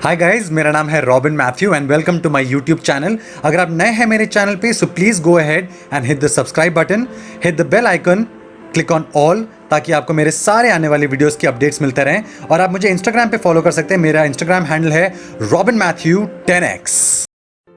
Hi guys, मेरा नाम है Robin Matthew and welcome to my YouTube channel. अगर आप नए हैं मेरे चैनल पे so please go ahead and hit the subscribe button, hit the bell icon, click on all ताकि आपको मेरे सारे आने वाले वीडियोस की अपडेट्स मिलते रहें। और आप मुझे इंस्टाग्राम पे फॉलो कर सकते हैं। मेरा इंस्टाग्राम हैंडल है Robin Matthew 10x।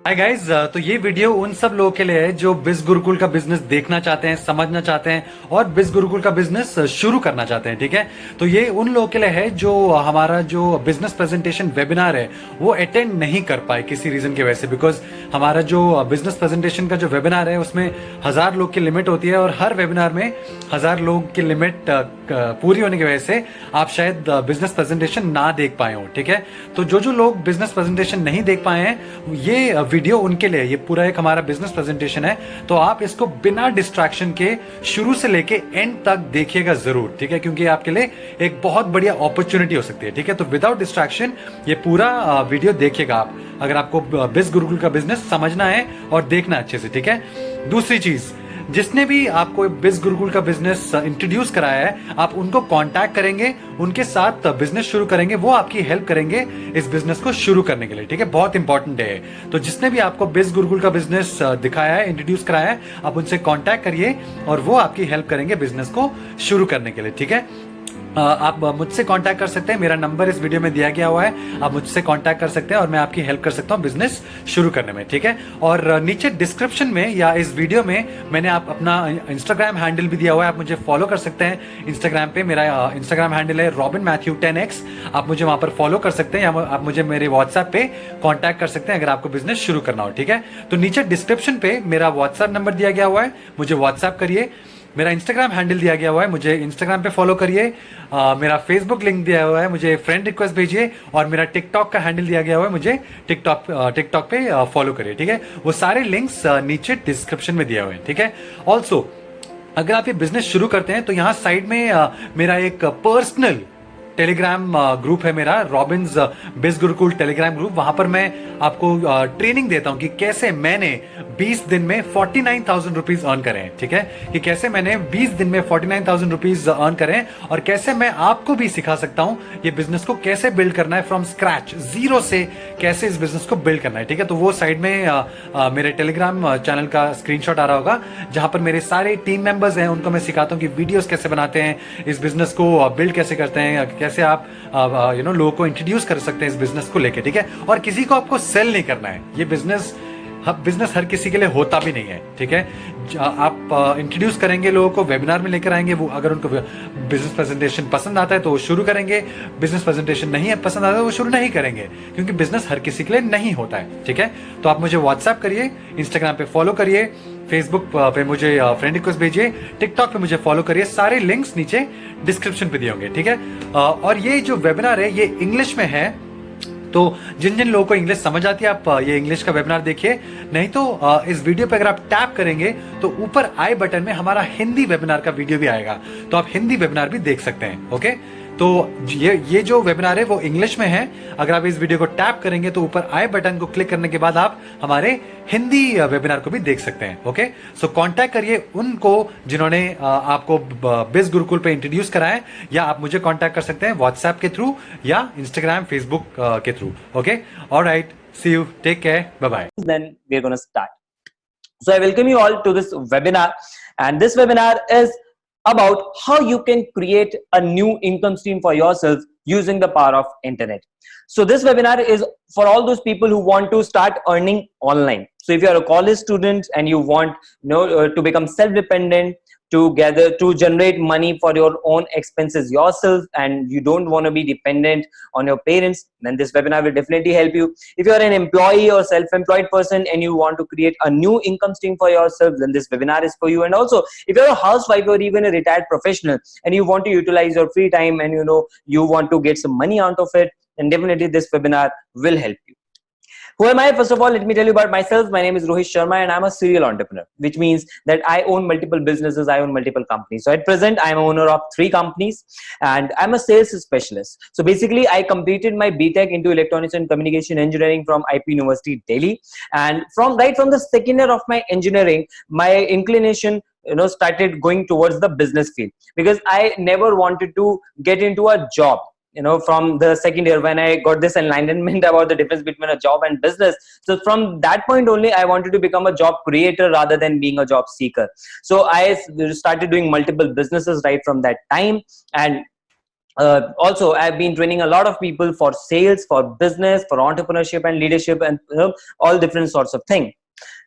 Hi guys, तो ये वीडियो उन सब लोगों के लिए है जो बिज गुरुकुल का बिजनेस देखना चाहते हैं, समझना चाहते हैं और बिज गुरुकुल का बिजनेस शुरू करना चाहते हैं। ठीक है, तो ये उन लोगों के लिए है जो हमारा जो बिजनेस प्रेजेंटेशन वेबिनार है वो अटेंड नहीं कर पाए किसी रीजन की वजह से। बिकॉज हमारा जो बिजनेस प्रेजेंटेशन का जो वेबिनार है उसमें 1000 लोग की लिमिट होती है और हर वेबिनार में 1000 लोग की लिमिट पूरी होने की वजह से आप शायद बिजनेस प्रेजेंटेशन ना देख पाए हो। ठीक है, तो जो लोग बिजनेस प्रेजेंटेशन नहीं देख पाए हैं ये वीडियो उनके लिए, ये पूरा एक हमारा बिजनेस प्रेजेंटेशन है। तो आप इसको बिना डिस्ट्रैक्शन के शुरू से लेके एंड तक देखिएगा जरूर। ठीक है, क्योंकि आपके लिए एक बहुत बढ़िया अपॉर्चुनिटी हो सकती है। ठीक है, तो विदाउट डिस्ट्रैक्शन ये पूरा वीडियो देखिएगा आप, अगर आपको बिज गुरुकुल का बिजनेस समझना है और देखना अच्छे से। ठीक है, दूसरी चीज, जिसने भी आपको बिज गुरुकुल का बिजनेस इंट्रोड्यूस कराया है आप उनको कांटेक्ट करेंगे, उनके साथ बिजनेस शुरू करेंगे, वो आपकी हेल्प करेंगे इस बिजनेस को शुरू करने के लिए। ठीक है, बहुत इंपॉर्टेंट है। तो जिसने भी आपको बिज गुरुकुल का बिजनेस दिखाया है, इंट्रोड्यूस कराया है, आप उनसे कांटेक्ट करिए और वो आपकी हेल्प करेंगे बिजनेस को शुरू करने के लिए। ठीक है, आप मुझसे कांटेक्ट कर सकते हैं, मेरा नंबर इस वीडियो में दिया गया हुआ है, आप मुझसे कांटेक्ट कर सकते हैं और मैं आपकी हेल्प कर सकता हूं बिजनेस शुरू करने में। ठीक है, और नीचे डिस्क्रिप्शन में या इस वीडियो में मैंने आप अपना इंस्टाग्राम हैंडल भी दिया हुआ है, आप मुझे फॉलो कर सकते हैं इंस्टाग्राम पे। मेरा इंस्टाग्राम हैंडल है रॉबिन मैथ्यू 10x, आप मुझे वहां पर फॉलो कर सकते हैं या आप मुझे मेरे व्हाट्सएप पे कॉन्टैक्ट कर सकते हैं अगर आपको बिजनेस शुरू करना हो। ठीक है, तो नीचे डिस्क्रिप्शन पे मेरा व्हाट्सएप नंबर दिया गया हुआ है, मुझे व्हाट्सएप करिए। मेरा इंस्टाग्राम हैंडल दिया गया हुआ है, मुझे इंस्टाग्राम पे फॉलो करिए। मेरा फेसबुक लिंक दिया हुआ है, मुझे फ्रेंड रिक्वेस्ट भेजिए। और मेरा टिकटॉक का हैंडल दिया गया हुआ है, मुझे टिकटॉक पे फॉलो करिए। ठीक है, वो सारे लिंक्स नीचे डिस्क्रिप्शन में दिए हुए हैं। ठीक है, ऑल्सो अगर आप ये बिजनेस शुरू करते हैं तो यहाँ साइड में मेरा एक पर्सनल टेलीग्राम ग्रुप है, मेरा रॉबिन्स बिज गुरुकुल टेलीग्राम ग्रुप। वहां पर मैं आपको ट्रेनिंग देता हूं कि कैसे मैंने 20 दिन में 49,000 रुपीज अर्न करें। ठीक है, कि कैसे मैंने 20 दिन में 49,000 रुपीज अर्न करें और कैसे मैं आपको भी सिखा सकता हूं ये बिजनेस को कैसे बिल्ड करना है फ्रॉम स्क्रैच, जीरो से कैसे इस बिजनेस को बिल्ड करना है। ठीक है, तो वो साइड में मेरे टेलीग्राम चैनल का स्क्रीनशॉट आ रहा होगा जहां पर मेरे सारे टीम मेंबर्स हैं, उनको मैं सिखाता हूं कि वीडियोस कैसे बनाते हैं, इस बिजनेस को बिल्ड कैसे करते हैं, कैसे आप लोगों को इंट्रोड्यूस कर सकते हैं इस बिजनेस को लेके। ठीक है, और किसी को आपको सेल नहीं करना है, ये बिजनेस हर किसी के लिए होता भी नहीं है। ठीक है, आप इंट्रोड्यूस करेंगे लोगों को, वेबिनार में लेकर आएंगे, वो अगर उनको बिजनेस प्रेजेंटेशन पसंद आता है तो वो शुरू करेंगे, बिजनेस प्रेजेंटेशन नहीं है पसंद आता है तो वो शुरू नहीं करेंगे, क्योंकि बिजनेस हर किसी के लिए नहीं होता है। ठीक है, तो आप मुझे व्हाट्सएप करिए, इंस्टाग्राम पे फॉलो करिए, फेसबुक पे मुझे फ्रेंड रिक्वेस्ट भेजिए, टिकटॉक पे मुझे फॉलो करिए, सारे लिंक्स नीचे डिस्क्रिप्शन पे दिए होंगे। ठीक है, और ये जो वेबिनार है ये इंग्लिश में है, तो जिन जिन लोगों को इंग्लिश समझ आती है आप ये इंग्लिश का वेबिनार देखिए, नहीं तो इस वीडियो पे अगर आप टैप करेंगे तो ऊपर आई बटन में हमारा हिंदी वेबिनार का वीडियो भी आएगा, तो आप हिंदी वेबिनार भी देख सकते हैं। ओके, तो ये जो वेबिनार है वो इंग्लिश में है। अगर आप इस वीडियो को टैप करेंगे तो ऊपर आई बटन को क्लिक करने के बाद आप हमारे हिंदी वेबिनार को भी देख सकते हैं। ओके, सो कांटेक्ट करिए उनको जिन्होंने आपको बिज गुरुकुल पे इंट्रोड्यूस कराया, या आप मुझे कांटेक्ट कर सकते हैं व्हाट्सएप के थ्रू या इंस्टाग्राम फेसबुक के through. Okay, alright, see you, take care, bye bye. Then we're going to start. So I welcome you all to this webinar, and this webinar is about how you can create a new income stream for yourself using the power of internet. So this webinar is for all those people who want to start earning online. So if you are a college student and you want to become self-dependent, to generate money for your own expenses yourself, and you don't want to be dependent on your parents, then this webinar will definitely help you. If you are an employee or self-employed person and you want to create a new income stream for yourself, then this webinar is for you. And also if you're a housewife or even a retired professional and you want to utilize your free time and you want to get some money out of it, then definitely this webinar will help you. Who am I? First of all, let me tell you about myself. My name is Rohit Sharma and I'm a serial entrepreneur, which means that I own multiple businesses, I own multiple companies. So at present, I'm owner of 3 companies and I'm a sales specialist. So basically, I completed my BTech into Electronics and Communication Engineering from IP University, Delhi. And right from the second year of my engineering, my inclination started going towards the business field, because I never wanted to get into a job from the second year when I got this enlightenment about the difference between a job and business. So from that point only, I wanted to become a job creator rather than being a job seeker. So I started doing multiple businesses right from that time. And also I've been training a lot of people for sales, for business, for entrepreneurship and leadership, and all different sorts of things.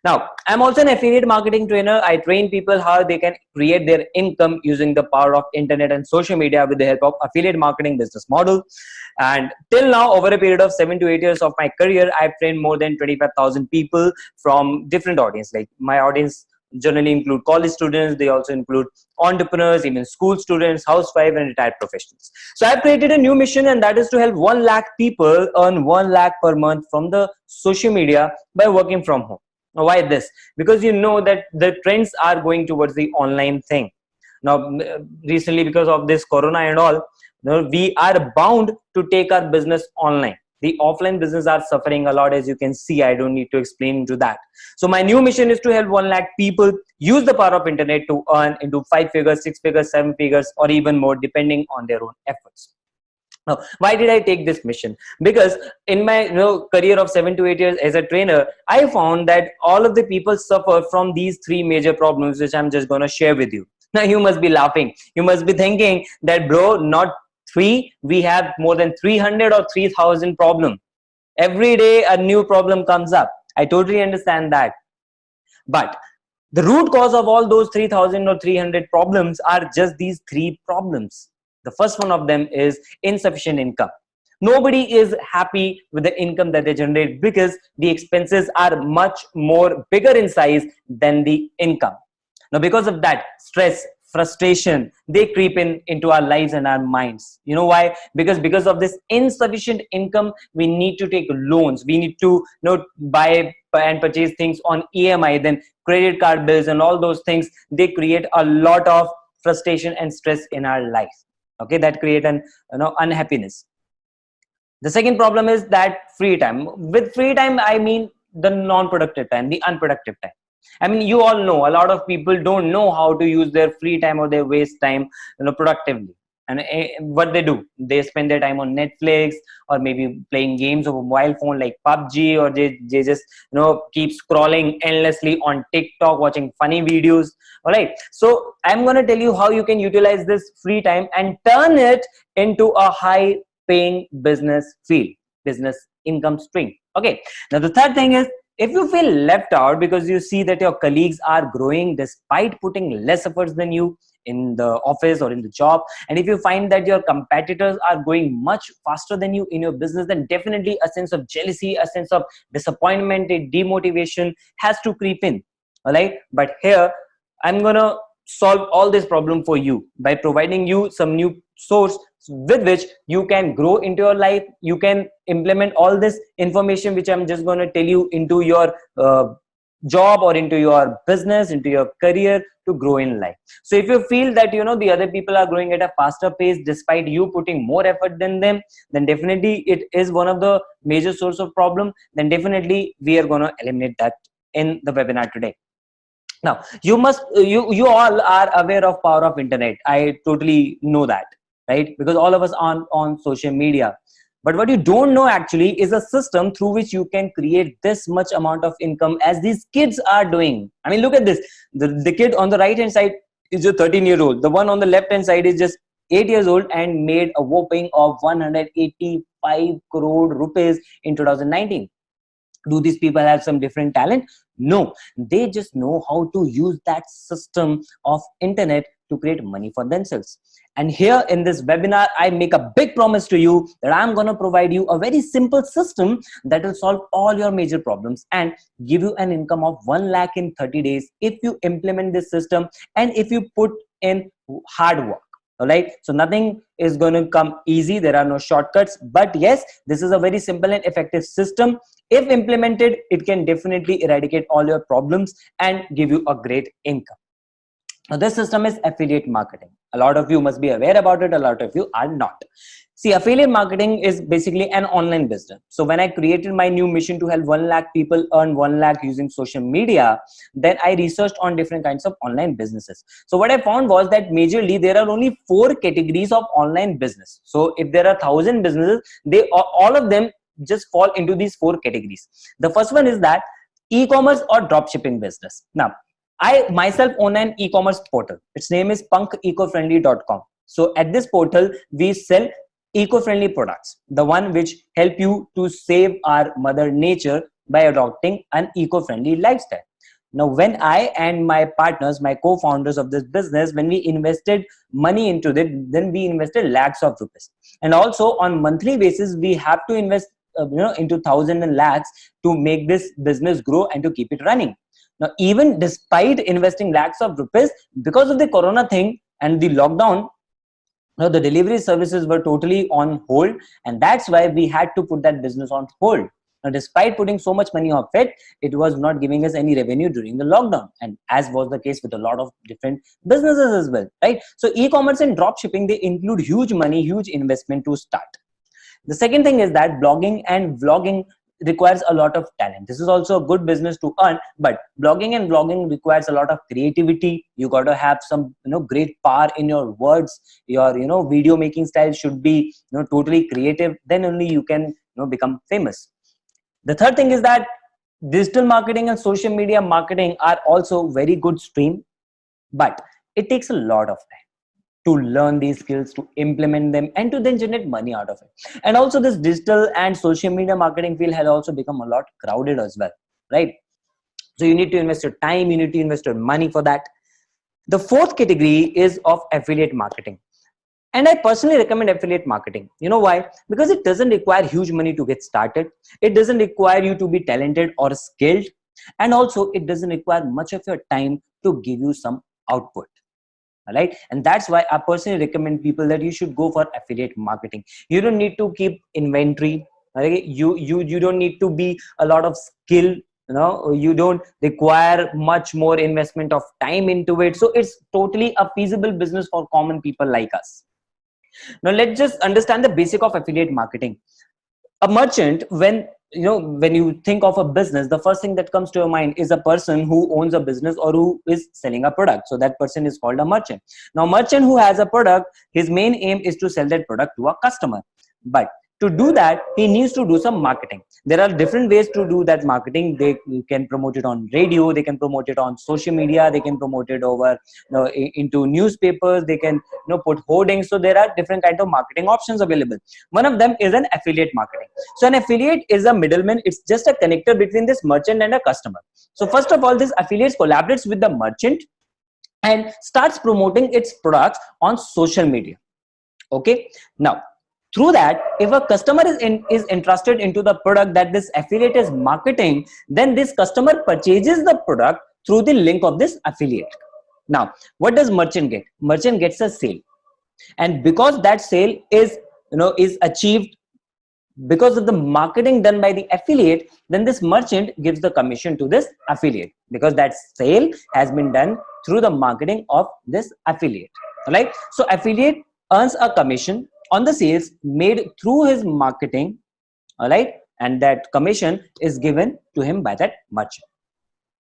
Now, I'm also an affiliate marketing trainer. I train people how they can create their income using the power of internet and social media with the help of affiliate marketing business model. And till now, over a period of 7 to 8 years of my career, I've trained more than 25,000 people from different audience. Like my audience generally include college students. They also include entrepreneurs, even school students, housewives, and retired professionals. So I've created a new mission, and that is to help 1 lakh people earn 1 lakh per month from the social media by working from home. Now, why this? Because you know that the trends are going towards the online thing. Now, recently, because of this corona and all, we are bound to take our business online. The offline business are suffering a lot, as you can see. I don't need to explain into that. So my new mission is to help 1 lakh people use the power of internet to earn into 5 figures, 6 figures, 7 figures, or even more, depending on their own efforts. Now, why did I take this mission? Because in my career of 7 to 8 years as a trainer, I found that all of the people suffer from these 3 major problems, which I'm just going to share with you. Now, you must be laughing. You must be thinking that, bro, not 3, we have more than 300 or 3,000 problems. Every day a new problem comes up. I totally understand that. But the root cause of all those 3,000 or 300 problems are just these 3 problems. The first one of them is insufficient income. Nobody is happy with the income that they generate because the expenses are much more bigger in size than the income. Now, because of that, stress, frustration, they creep into our lives and our minds. You know why? Because of this insufficient income, we need to take loans. We need to buy and purchase things on EMI, then credit card bills and all those things. They create a lot of frustration and stress in our life. Okay, that create an unhappiness. The second problem is that free time. With free time, I mean the non-productive time, the unproductive time. I mean, you all know a lot of people don't know how to use their free time or their waste time productively. And what they do, they spend their time on Netflix or maybe playing games on a mobile phone like PUBG, or they just keep scrolling endlessly on TikTok, watching funny videos. All right, so I'm going to tell you how you can utilize this free time and turn it into a high paying business field, business income stream. Okay, now the third thing is, if you feel left out because you see that your colleagues are growing despite putting less efforts than you in the office or in the job, and if you find that your competitors are going much faster than you in your business, then definitely a sense of jealousy, a sense of disappointment, a demotivation has to creep in. All right, but here I'm gonna solve all this problem for you by providing you some new source with which you can grow into your life. You can implement all this information which I'm just going to tell you into your job or into your business, into your career, to grow in life. So if you feel that the other people are growing at a faster pace despite you putting more effort than them, then definitely it is one of the major source of problem. Then definitely we are going to eliminate that in the webinar today. Now, you all are aware of power of internet. I totally know that, right? Because all of us are on social media. But what you don't know actually is a system through which you can create this much amount of income as these kids are doing. I mean, look at this. The kid on the right hand side is a 13-year-old. The one on the left hand side is just 8 years old and made a whopping of 185 crore rupees in 2019. Do these people have some different talent? No, they just know how to use that system of internet to create money for themselves. And here in this webinar, I make a big promise to you that I'm going to provide you a very simple system that will solve all your major problems and give you an income of 1 lakh in 30 days if you implement this system and if you put in hard work. All right, so nothing is going to come easy. There are no shortcuts, but yes, this is a very simple and effective system. If implemented, it can definitely eradicate all your problems and give you a great income. Now, this system is affiliate marketing. A lot of you must be aware about it. A lot of you are not. See, affiliate marketing is basically an online business. So when I created my new mission to help 1 lakh people earn 1 lakh using social media, then I researched on different kinds of online businesses. So what I found was that majorly there are only 4 categories of online business. So if there are 1,000 businesses, they all of them just fall into these 4 categories. The first one is that e-commerce or drop shipping business. Now, I myself own an e-commerce portal. Its name is punkecofriendly.com. So at this portal, we sell eco-friendly products, the one which help you to save our mother nature by adopting an eco-friendly lifestyle. Now, when I and my partners, my co-founders of this business, when we invested money into it, then we invested lakhs of rupees. And also on monthly basis, we have to invest into thousands and lakhs to make this business grow and to keep it running. Now, even despite investing lakhs of rupees, because of the corona thing and the lockdown, the delivery services were totally on hold, and that's why we had to put that business on hold. Now, despite putting so much money of it, it was not giving us any revenue during the lockdown, and as was the case with a lot of different businesses as well, right? So e-commerce and drop shipping, they include huge money, huge investment to start. The second thing is that blogging and vlogging requires a lot of talent. This is also a good business to earn, but blogging and vlogging requires a lot of creativity. You got to have some great power in your words. Your video making style should be totally creative. Then only you can become famous. The third thing is that digital marketing and social media marketing are also very good stream, but it takes a lot of time to learn these skills, to implement them, and to then generate money out of it. And also this digital and social media marketing field has also become a lot crowded as well, right? So you need to invest your time, you need to invest your money for that. The fourth category is of affiliate marketing. And I personally recommend affiliate marketing. You know why? Because it doesn't require huge money to get started. It doesn't require you to be talented or skilled. And also it doesn't require much of your time to give you some output. Right? And that's why I personally recommend people that you should go for affiliate marketing. You don't need to keep inventory. Right? You don't need to be a lot of skill. You don't require much more investment of time into it. So it's totally a feasible business for common people like us. Now let's just understand the basic of affiliate marketing. A merchant, when you think of a business, the first thing that comes to your mind is a person who owns a business or who is selling a product. So that person is called a merchant. Now, merchant who has a product, his main aim is to sell that product to a customer. But to do that, he needs to do some marketing. There are different ways to do that marketing. They can promote it on radio, they can promote it on social media, they can promote it over into newspapers, they can put hoardings. So there are different kinds of marketing options available. One of them is an affiliate marketing. So an affiliate is a middleman. It's just a connector between this merchant and a customer. So first of all, this affiliate collaborates with the merchant and starts promoting its products on social media. Okay, now through that, if a customer is interested into the product that this affiliate is marketing, then this customer purchases the product through the link of this affiliate. Now, what does merchant get? Merchant gets a sale, and because that sale is achieved because of the marketing done by the affiliate, then this merchant gives the commission to this affiliate, because that sale has been done through the marketing of this affiliate. Right? So affiliate earns a commission on the sales made through his marketing, all right, and that commission is given to him by that merchant.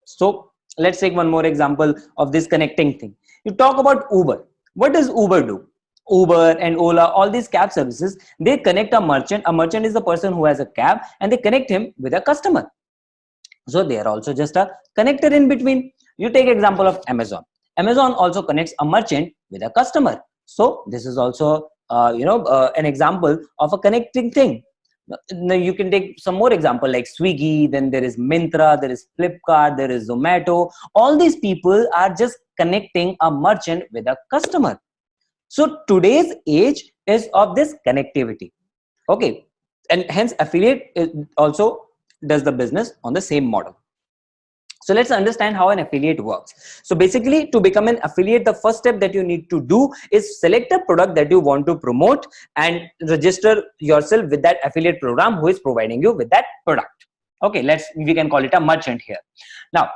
So let's take one more example of this connecting thing. You talk about Uber. What does Uber do? Uber and Ola, all these cab services, they connect a merchant. A merchant is the person who has a cab, and they connect him with a customer. So they are also just a connector in between. You take example of Amazon. Amazon also connects a merchant with a customer. So this is also an example of a connecting thing. Now you can take some more example like Swiggy, then there is Myntra, there is Flipkart, there is Zomato. All these people are just connecting a merchant with a customer. So today's age is of this connectivity. Okay, and hence affiliate also does the business on the same model. So let's understand how an affiliate works. So basically, to become an affiliate, the first step that you need to do is select a product that you want to promote and register yourself with that affiliate program who is providing you with that product. Okay, we can call it a merchant here. Now,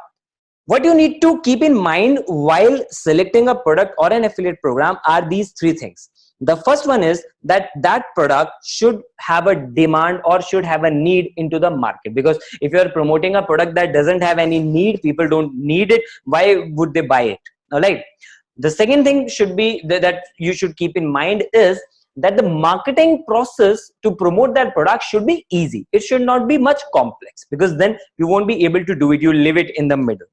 What you need to keep in mind while selecting a product or an affiliate program are these three things. The first one is that that product should have a demand or should have a need into the market, because if you are promoting a product that doesn't have any need, people don't need it, why would they buy it? All right. The second thing should be that you should keep in mind is that the marketing process to promote that product should be easy. It should not be much complex, because then you won't be able to do it. You leave it in the middle.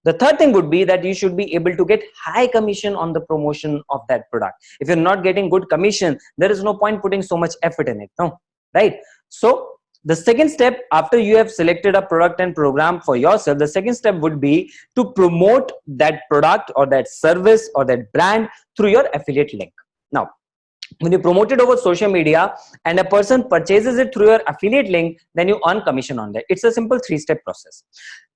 The third thing would be that you should be able to get high commission on the promotion of that product. If you're not getting good commission, there is no point putting so much effort in it. No, right? So the second step, after you have selected a product and program for yourself, the second step would be to promote that product or that service or that brand through your affiliate link. Now, when you promote it over social media and a person purchases it through your affiliate link, then you earn commission on that. It's a simple three-step process.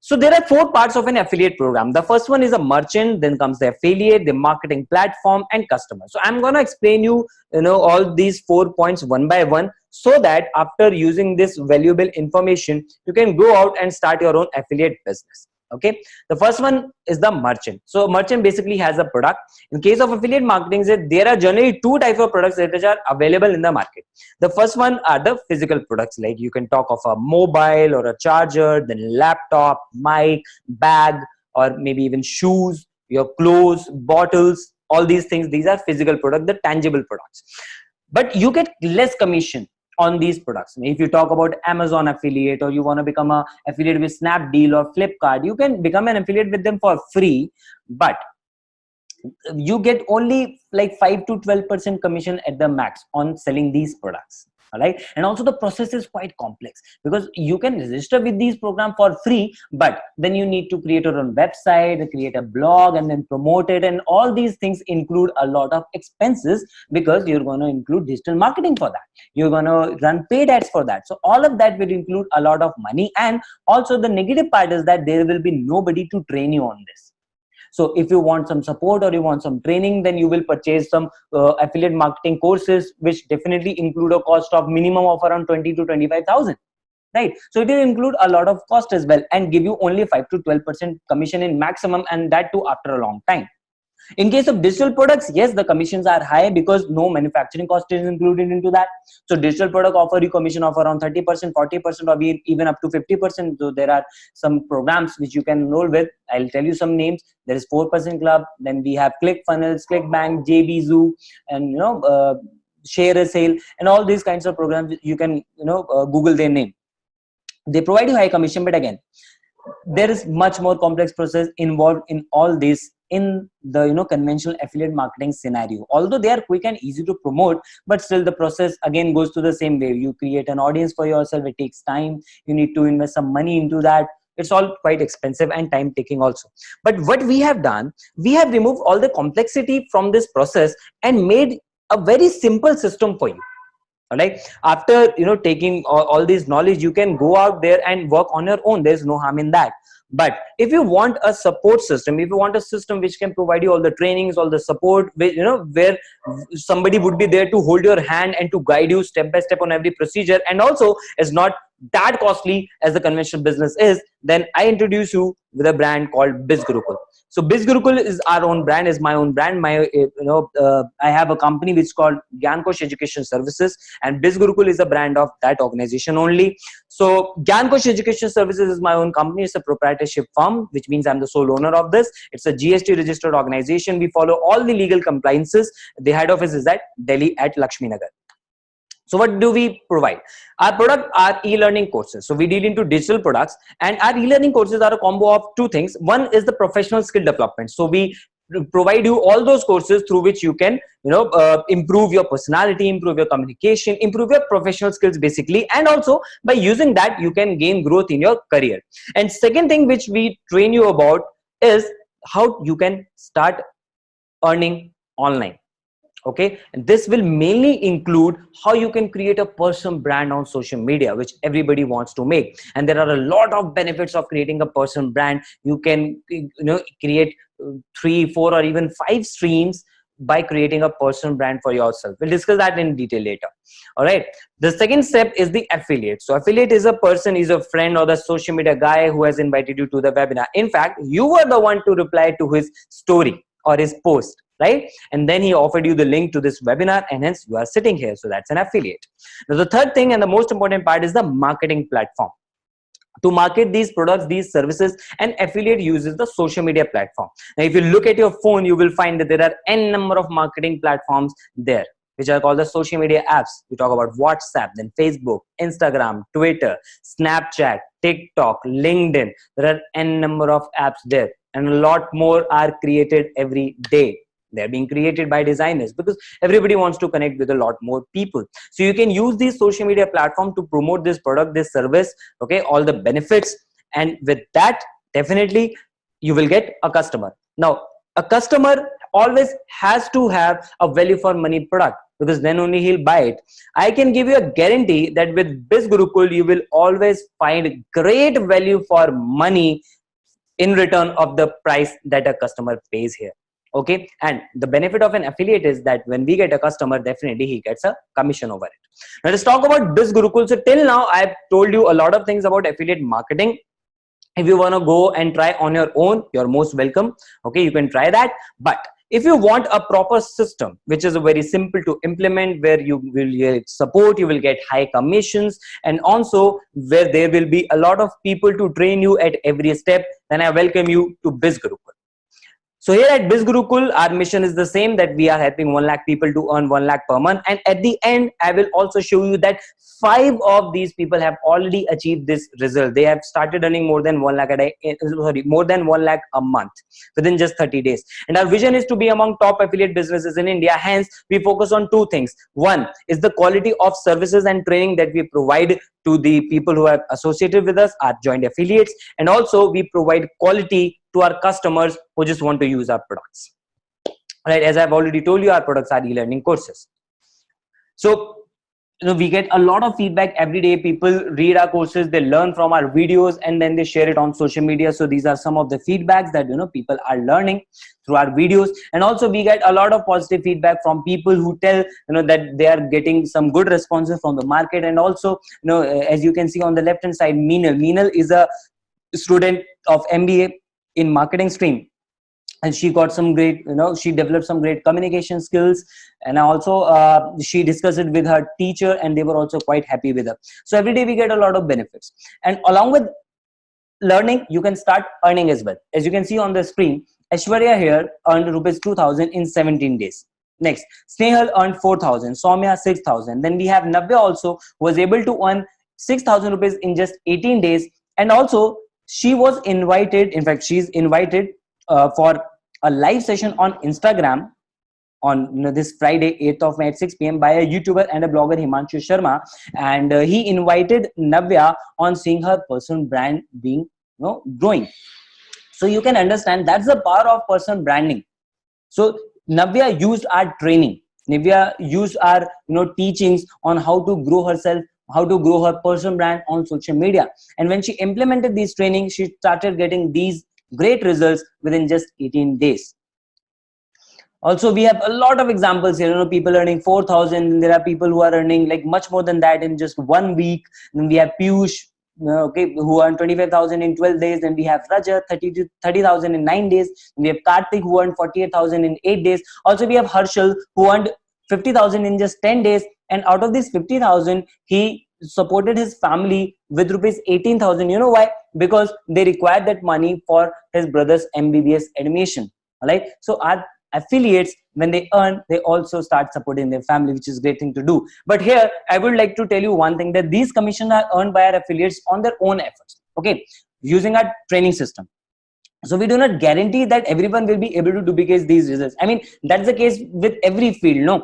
So there are four parts of an affiliate program. The first one is a merchant, then comes the affiliate, the marketing platform, and customer. So I'm going to explain you, all these 4 points one by one, so that after using this valuable information, you can go out and start your own affiliate business. Okay, the first one is the merchant. So merchant basically has a product. In case of affiliate marketing, there are generally two types of products that are available in the market. The first one are the physical products, like you can talk of a mobile or a charger, then laptop, mic, bag, or maybe even shoes, your clothes, bottles, all these things. These are physical products, the tangible products. But you get less commission on these products. If you talk about Amazon affiliate, or you want to become an affiliate with Snapdeal or Flipkart, you can become an affiliate with them for free, but you get only like 5 to 12% commission at the max on selling these products. All right. And also the process is quite complex, because you can register with these programs for free, but then you need to create your own website, create a blog, and then promote it. And all these things include a lot of expenses, because you're going to include digital marketing for that. You're going to run paid ads for that. So all of that will include a lot of money. And also the negative part is that there will be nobody to train you on this. So if you want some support or you want some training, then you will purchase some affiliate marketing courses, which definitely include a cost of minimum of around 20 to 25,000. Right. So it will include a lot of cost as well, and give you only 5 to 12% commission in maximum, and that too after a long time. In case of digital products, yes, the commissions are high because no manufacturing cost is included into that. So digital product offer you commission of around 30%, 40%, or even up to 50%. So there are some programs which you can enroll with. I'll tell you some names. There is 4% Club. Then we have ClickFunnels, ClickBank, JBZoo, and Share a Sale, and all these kinds of programs. You can Google their name. They provide you high commission, but again, there is much more complex process involved in all this in the conventional affiliate marketing scenario. Although they are quick and easy to promote, but still the process again goes to the same way. You create an audience for yourself. It takes time. You need to invest some money into that. It's all quite expensive and time taking also. But what we have done, we have removed all the complexity from this process and made a very simple system for you. All right. After taking all this knowledge, you can go out there and work on your own. There's no harm in that. But if you want a support system, if you want a system which can provide you all the trainings, all the support, where somebody would be there to hold your hand and to guide you step by step on every procedure, and also is not that costly as the conventional business is, then I introduce you with a brand called BizGurukul. So BizGurukul is our own brand, is my own brand. I have a company which is called Gyankosh Education Services, and BizGurukul is a brand of that organization only. So Gyankosh Education Services is my own company. It's a proprietorship firm, which means I'm the sole owner of this. It's a GST registered organization. We follow all the legal compliances. The head office is at Delhi at Lakshmi Nagar. So what do we provide? Our product are e-learning courses. So we deal into digital products, and our e-learning courses are a combo of two things. One is the professional skill development. So we provide you all those courses through which you can improve your personality, improve your communication, improve your professional skills basically, and also by using that you can gain growth in your career. And second thing which we train you about is how you can start earning online. Okay, and this will mainly include how you can create a personal brand on social media, which everybody wants to make. And there are a lot of benefits of creating a personal brand. You can create 3, 4, or even 5 streams by creating a personal brand for yourself. We'll discuss that in detail later. All right. The second step is the affiliate. So affiliate is a person, is a friend or the social media guy who has invited you to the webinar. In fact, you were the one to reply to his story or his post, right? And then he offered you the link to this webinar, and hence you are sitting here. So that's an affiliate. Now the third thing and the most important part is the marketing platform. To market these products, these services, an affiliate uses the social media platform. Now if you look at your phone, you will find that there are n number of marketing platforms there, which are called the social media apps. We talk about WhatsApp, then Facebook, Instagram, Twitter, Snapchat, TikTok, LinkedIn. There are n number of apps there, and a lot more are created every day. They're being created by designers because everybody wants to connect with a lot more people. So you can use these social media platform to promote this product, this service, okay, all the benefits. And with that, definitely you will get a customer. Now, a customer always has to have a value for money product, because then only he'll buy it. I can give you a guarantee that with BizGurukul, you will always find great value for money in return of the price that a customer pays here. Okay, and the benefit of an affiliate is that when we get a customer, definitely he gets a commission over it. Now let's talk about BizGurukul. So till now, I've told you a lot of things about affiliate marketing. If you want to go and try on your own, you're most welcome. Okay, you can try that. But if you want a proper system, which is very simple to implement, where you will get support, you will get high commissions, and also where there will be a lot of people to train you at every step, then I welcome you to BizGurukul. So here at BizGurukul, our mission is the same, that we are helping 1 lakh people to earn 1 lakh per month. And at the end, I will also show you that 5 of these people have already achieved this result. They have started earning more than 1 lakh a day, more than 1 lakh a month within just 30 days. And our vision is to be among top affiliate businesses in India. Hence, we focus on 2 things. One is the quality of services and training that we provide to the people who are associated with us, our joint affiliates. And also we provide quality to our customers who just want to use our products. Right, as I've already told you, our products are e-learning courses. So we get a lot of feedback every day. People read our courses, they learn from our videos, and then they share it on social media. So these are some of the feedbacks that people are learning through our videos. And also we get a lot of positive feedback from people who tell that they are getting some good responses from the market. And also as you can see on the left hand side, Meenal is a student of MBA in marketing stream, and she got some great she developed some great communication skills, and also she discussed it with her teacher, and they were also quite happy with her. So every day we get a lot of benefits, and along with learning, you can start earning as well. As you can see on the screen, Aishwarya here earned rupees 2,000 in 17 days. Next, Snehal earned 4,000, Soumya 6,000. Then we have Navya also, who was able to earn 6,000 rupees in just 18 days. And also she was invited, in fact she's invited for a live session on Instagram on this Friday 8th of May at 6 p.m. by a YouTuber and a blogger, Himanshu Sharma. And he invited Navya on seeing her personal brand being growing. So you can understand that's the power of personal branding. So Navya used our training. Navya used our teachings on how to grow herself, how to grow her personal brand on social media. And when she implemented these trainings, she started getting these great results within just 18 days. Also, we have a lot of examples here. People earning 4,000. There are people who are earning like much more than that in just 1 week. Then we have Piyush, who earned 25,000 in 12 days. Then we have Rajat, 30,000 in 9 days. Then we have Karthik, who earned 48,000 in 8 days. Also, we have Harshal, who earned 50,000 in just 10 days. And out of this 50,000, he supported his family with rupees 18,000. You know why? Because they required that money for his brother's MBBS admission. All right. So our affiliates, when they earn, they also start supporting their family, which is a great thing to do. But here, I would like to tell you one thing, that these commissions are earned by our affiliates on their own efforts. Okay. Using our training system. So we do not guarantee that everyone will be able to duplicate these results. I mean, that's the case with every field.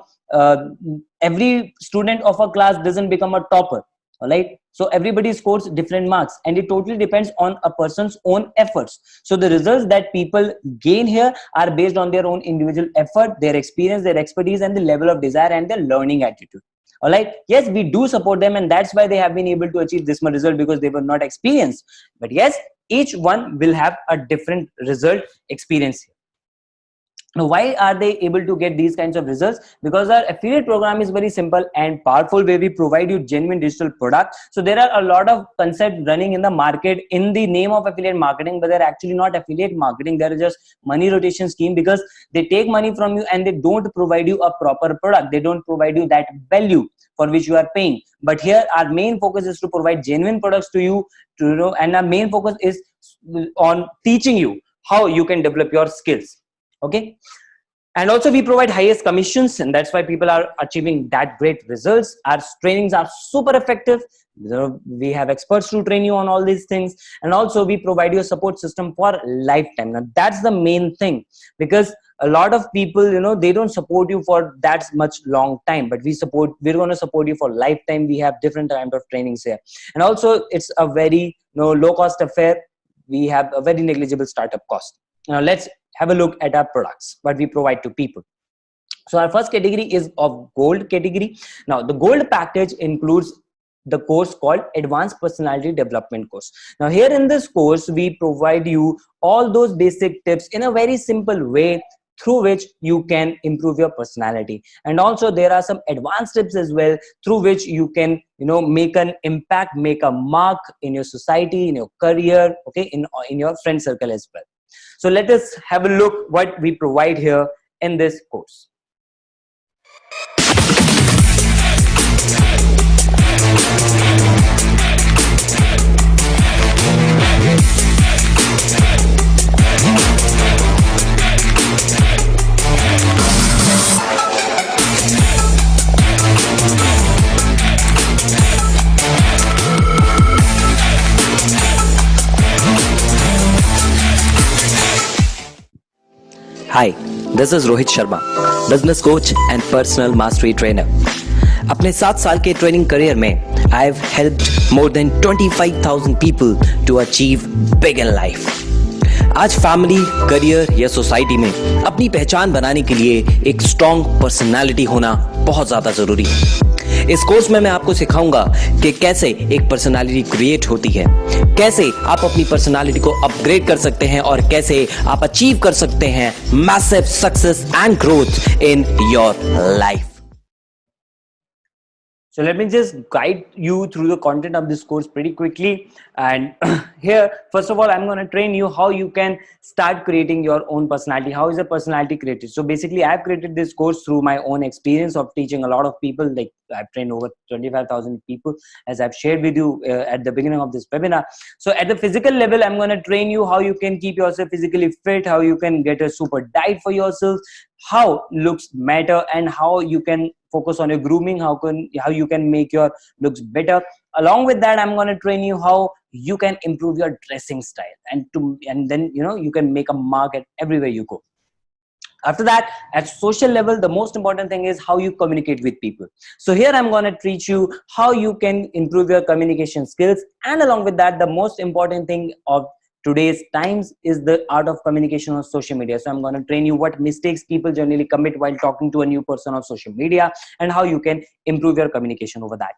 Every student of a class doesn't become a topper. All right. So everybody scores different marks, and it totally depends on a person's own efforts. So the results that people gain here are based on their own individual effort, their experience, their expertise, and the level of desire and their learning attitude. All right. Yes, we do support them, and that's why they have been able to achieve this much result, because they were not experienced. But yes, each one will have a different result experience here. Now, why are they able to get these kinds of results? Because our affiliate program is very simple and powerful, where we provide you genuine digital product. So there are a lot of concepts running in the market in the name of affiliate marketing, but they're actually not affiliate marketing. They're just money rotation scheme, because they take money from you and they don't provide you a proper product. They don't provide you that value for which you are paying. But here our main focus is to provide genuine products to you, and our main focus is on teaching you how you can develop your skills. Okay. And also we provide highest commissions, and that's why people are achieving that great results. Our trainings are super effective. We have experts to train you on all these things, and also we provide you a support system for lifetime. Now that's the main thing, because a lot of people, they don't support you for that much long time, but we're going to support you for lifetime. We have different type of trainings here, and also it's a very low cost affair. We have a very negligible startup cost. Now let's have a look at our products, what we provide to people. So our first category is of gold category. Now the gold package includes the course called Advanced Personality Development course. Now here in this course, we provide you all those basic tips in a very simple way, through which you can improve your personality. And also there are some advanced tips as well, through which you can make an impact, make a mark in your society, in your career, okay, in your friend circle as well. So let us have a look what we provide here in this course. Hi, this is Rohit Sharma, business coach and personal mastery trainer. अपने 7 साल के training career में I have helped more than 25,000 people to achieve big in life. आज family, career या society में अपनी पहचान बनाने के लिए एक स्ट्रॉन्ग पर्सनालिटी होना बहुत ज़्यादा ज़रूरी है। इस कोर्स में मैं आपको सिखाऊंगा कि कैसे एक पर्सनालिटी क्रिएट होती है, कैसे आप अपनी पर्सनालिटी को अपग्रेड कर सकते हैं और कैसे आप अचीव कर सकते हैं massive success and growth in your life. So let me just guide you through the content of this course pretty quickly. And here, first of all, I'm going to train you how you can start creating your own personality. How is a personality created? So basically, I've created this course through my own experience of teaching a lot of people. Like I've trained over 25,000 people, as I've shared with you at the beginning of this webinar. So at the physical level, I'm going to train you how you can keep yourself physically fit, how you can get a super diet for yourself, how looks matter, and how you can focus on your grooming, how you can make your looks better. Along with that, I'm going to train you how you can improve your dressing style, and then you can make a mark at everywhere you go. After that, at social level, the most important thing is how you communicate with people. So here I'm going to teach you how you can improve your communication skills, and along with that, the most important thing of today's times is the art of communication on social media. So I'm going to train you what mistakes people generally commit while talking to a new person on social media, and how you can improve your communication over that.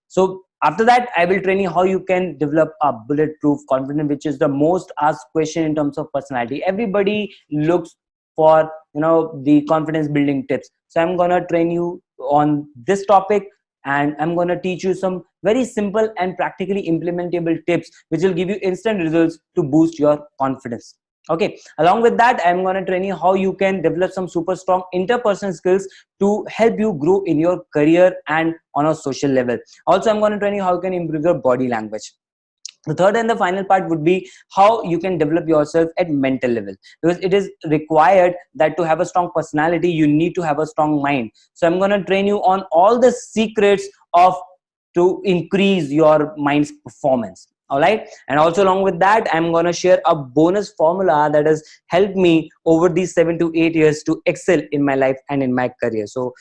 So after that, I will train you how you can develop a bulletproof confidence, which is the most asked question in terms of personality. Everybody looks for the confidence building tips. So I'm going to train you on this topic, and I'm going to teach you some very simple and practically implementable tips which will give you instant results to boost your confidence. Okay, along with that, I'm going to train you how you can develop some super strong interpersonal skills to help you grow in your career and on a social level. Also, I'm going to train you how you can improve your body language. The third and the final part would be how you can develop yourself at mental level, because it is required that to have a strong personality, you need to have a strong mind. So I'm going to train you on all the secrets to increase your mind's performance. All right. And also along with that, I'm going to share a bonus formula that has helped me over these 7 to 8 years to excel in my life and in my career. So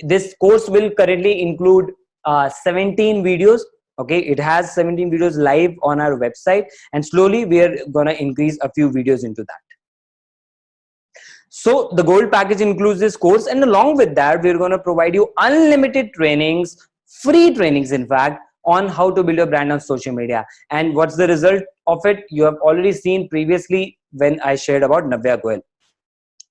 this course will currently include 17 videos. Okay, it has 17 videos live on our website, and slowly we are going to increase a few videos into that. So the gold package includes this course, and along with that, we're going to provide you unlimited trainings, free trainings in fact, on how to build your brand on social media. And what's the result of it? You have already seen previously when I shared about Navya Goel.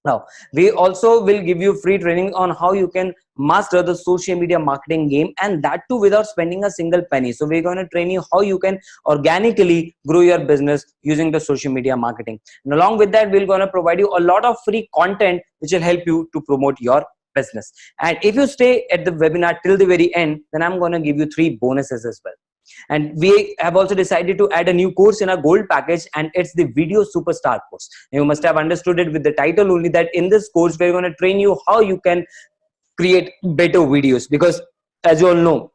Now, we also will give you free training on how you can master the social media marketing game, and that too without spending a single penny. So we're going to train you how you can organically grow your business using the social media marketing. And along with that, we're going to provide you a lot of free content which will help you to promote your business. And if you stay at the webinar till the very end, then I'm going to give you 3 bonuses as well. And we have also decided to add a new course in our gold package, and it's the video superstar course. You must have understood it with the title only, that in this course we're going to train you how you can create better videos, because as you all know,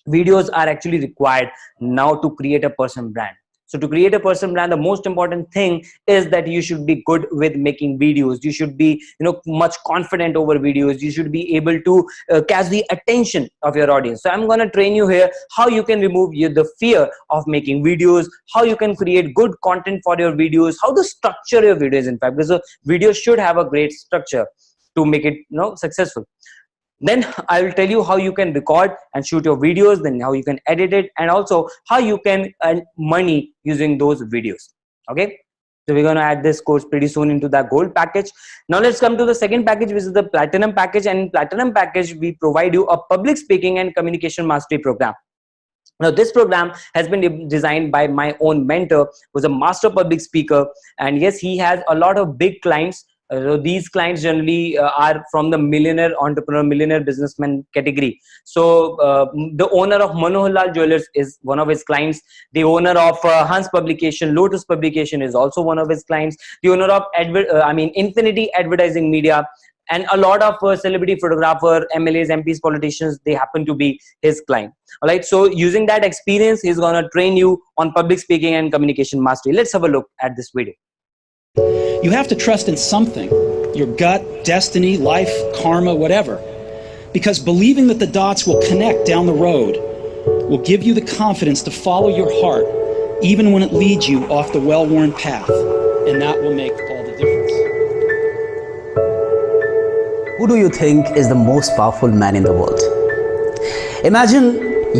videos are actually required now to create a personal brand. So to create a personal brand, the most important thing is that you should be good with making videos. You should be, much confident over videos. You should be able to catch the attention of your audience. So I'm going to train you here how you can remove the fear of making videos, how you can create good content for your videos, how to structure your videos, in fact, because a video should have a great structure to make it successful. Then I will tell you how you can record and shoot your videos, then how you can edit it, and also how you can earn money using those videos. Okay, so we're going to add this course pretty soon into that gold package. Now let's come to the second package, which is the platinum package. And in platinum package, we provide you a public speaking and communication mastery program. Now, this program has been designed by my own mentor, who's a master public speaker, and yes, he has a lot of big clients. So these clients generally are from the millionaire entrepreneur, millionaire businessman category. So the owner of Manohar Lal Jewelers is one of his clients. The owner of Hans Publication, Lotus Publication is also one of his clients. The owner of Infinity Advertising Media, and a lot of celebrity photographer, MLAs, MPs, politicians, they happen to be his client. All right. So using that experience, he's going to train you on public speaking and communication mastery. Let's have a look at this video. You have to trust in something, your gut, destiny, life, karma, whatever. Because believing that the dots will connect down the road will give you the confidence to follow your heart, even when it leads you off the well-worn path. And that will make all the difference. Who do you think is the most powerful man in the world? Imagine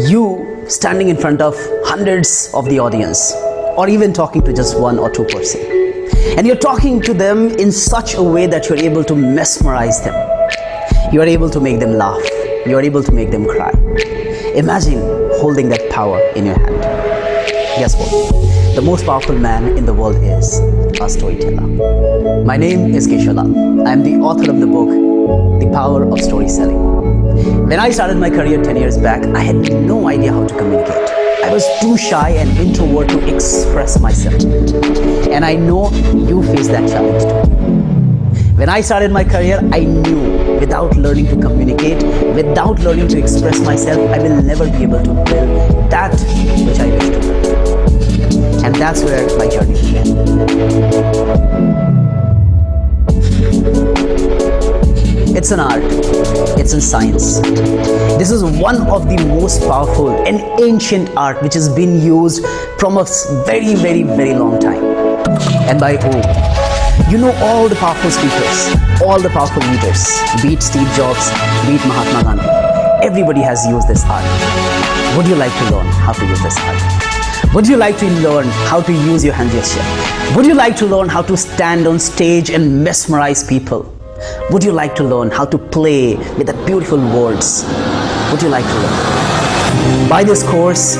you standing in front of hundreds of the audience, or even talking to just 1 or 2 person. And you're talking to them in such a way that you're able to mesmerize them. You're able to make them laugh. You're able to make them cry. Imagine holding that power in your hand. Guess what? The most powerful man in the world is a storyteller. My name is Keshav Lal. I am the author of the book, The Power of Story Selling. When I started my career 10 years back, I had no idea how to communicate. I was too shy and introvert to express myself. And I know you face that challenge too. When I started my career, I knew without learning to communicate, without learning to express myself, I will never be able to build that which I wish to build. And that's where my journey began. It's an art, it's a science. This is one of the most powerful and ancient art which has been used from a very, very, very long time. And by who? You know all the powerful speakers, all the powerful leaders, be it Steve Jobs, be it Mahatma Gandhi. Everybody has used this art. Would you like to learn how to use this art? Would you like to learn how to use your hand gesture? Would you like to learn how to stand on stage and mesmerize people? Would you like to learn how to play with the beautiful words? Would you like to learn? Buy this course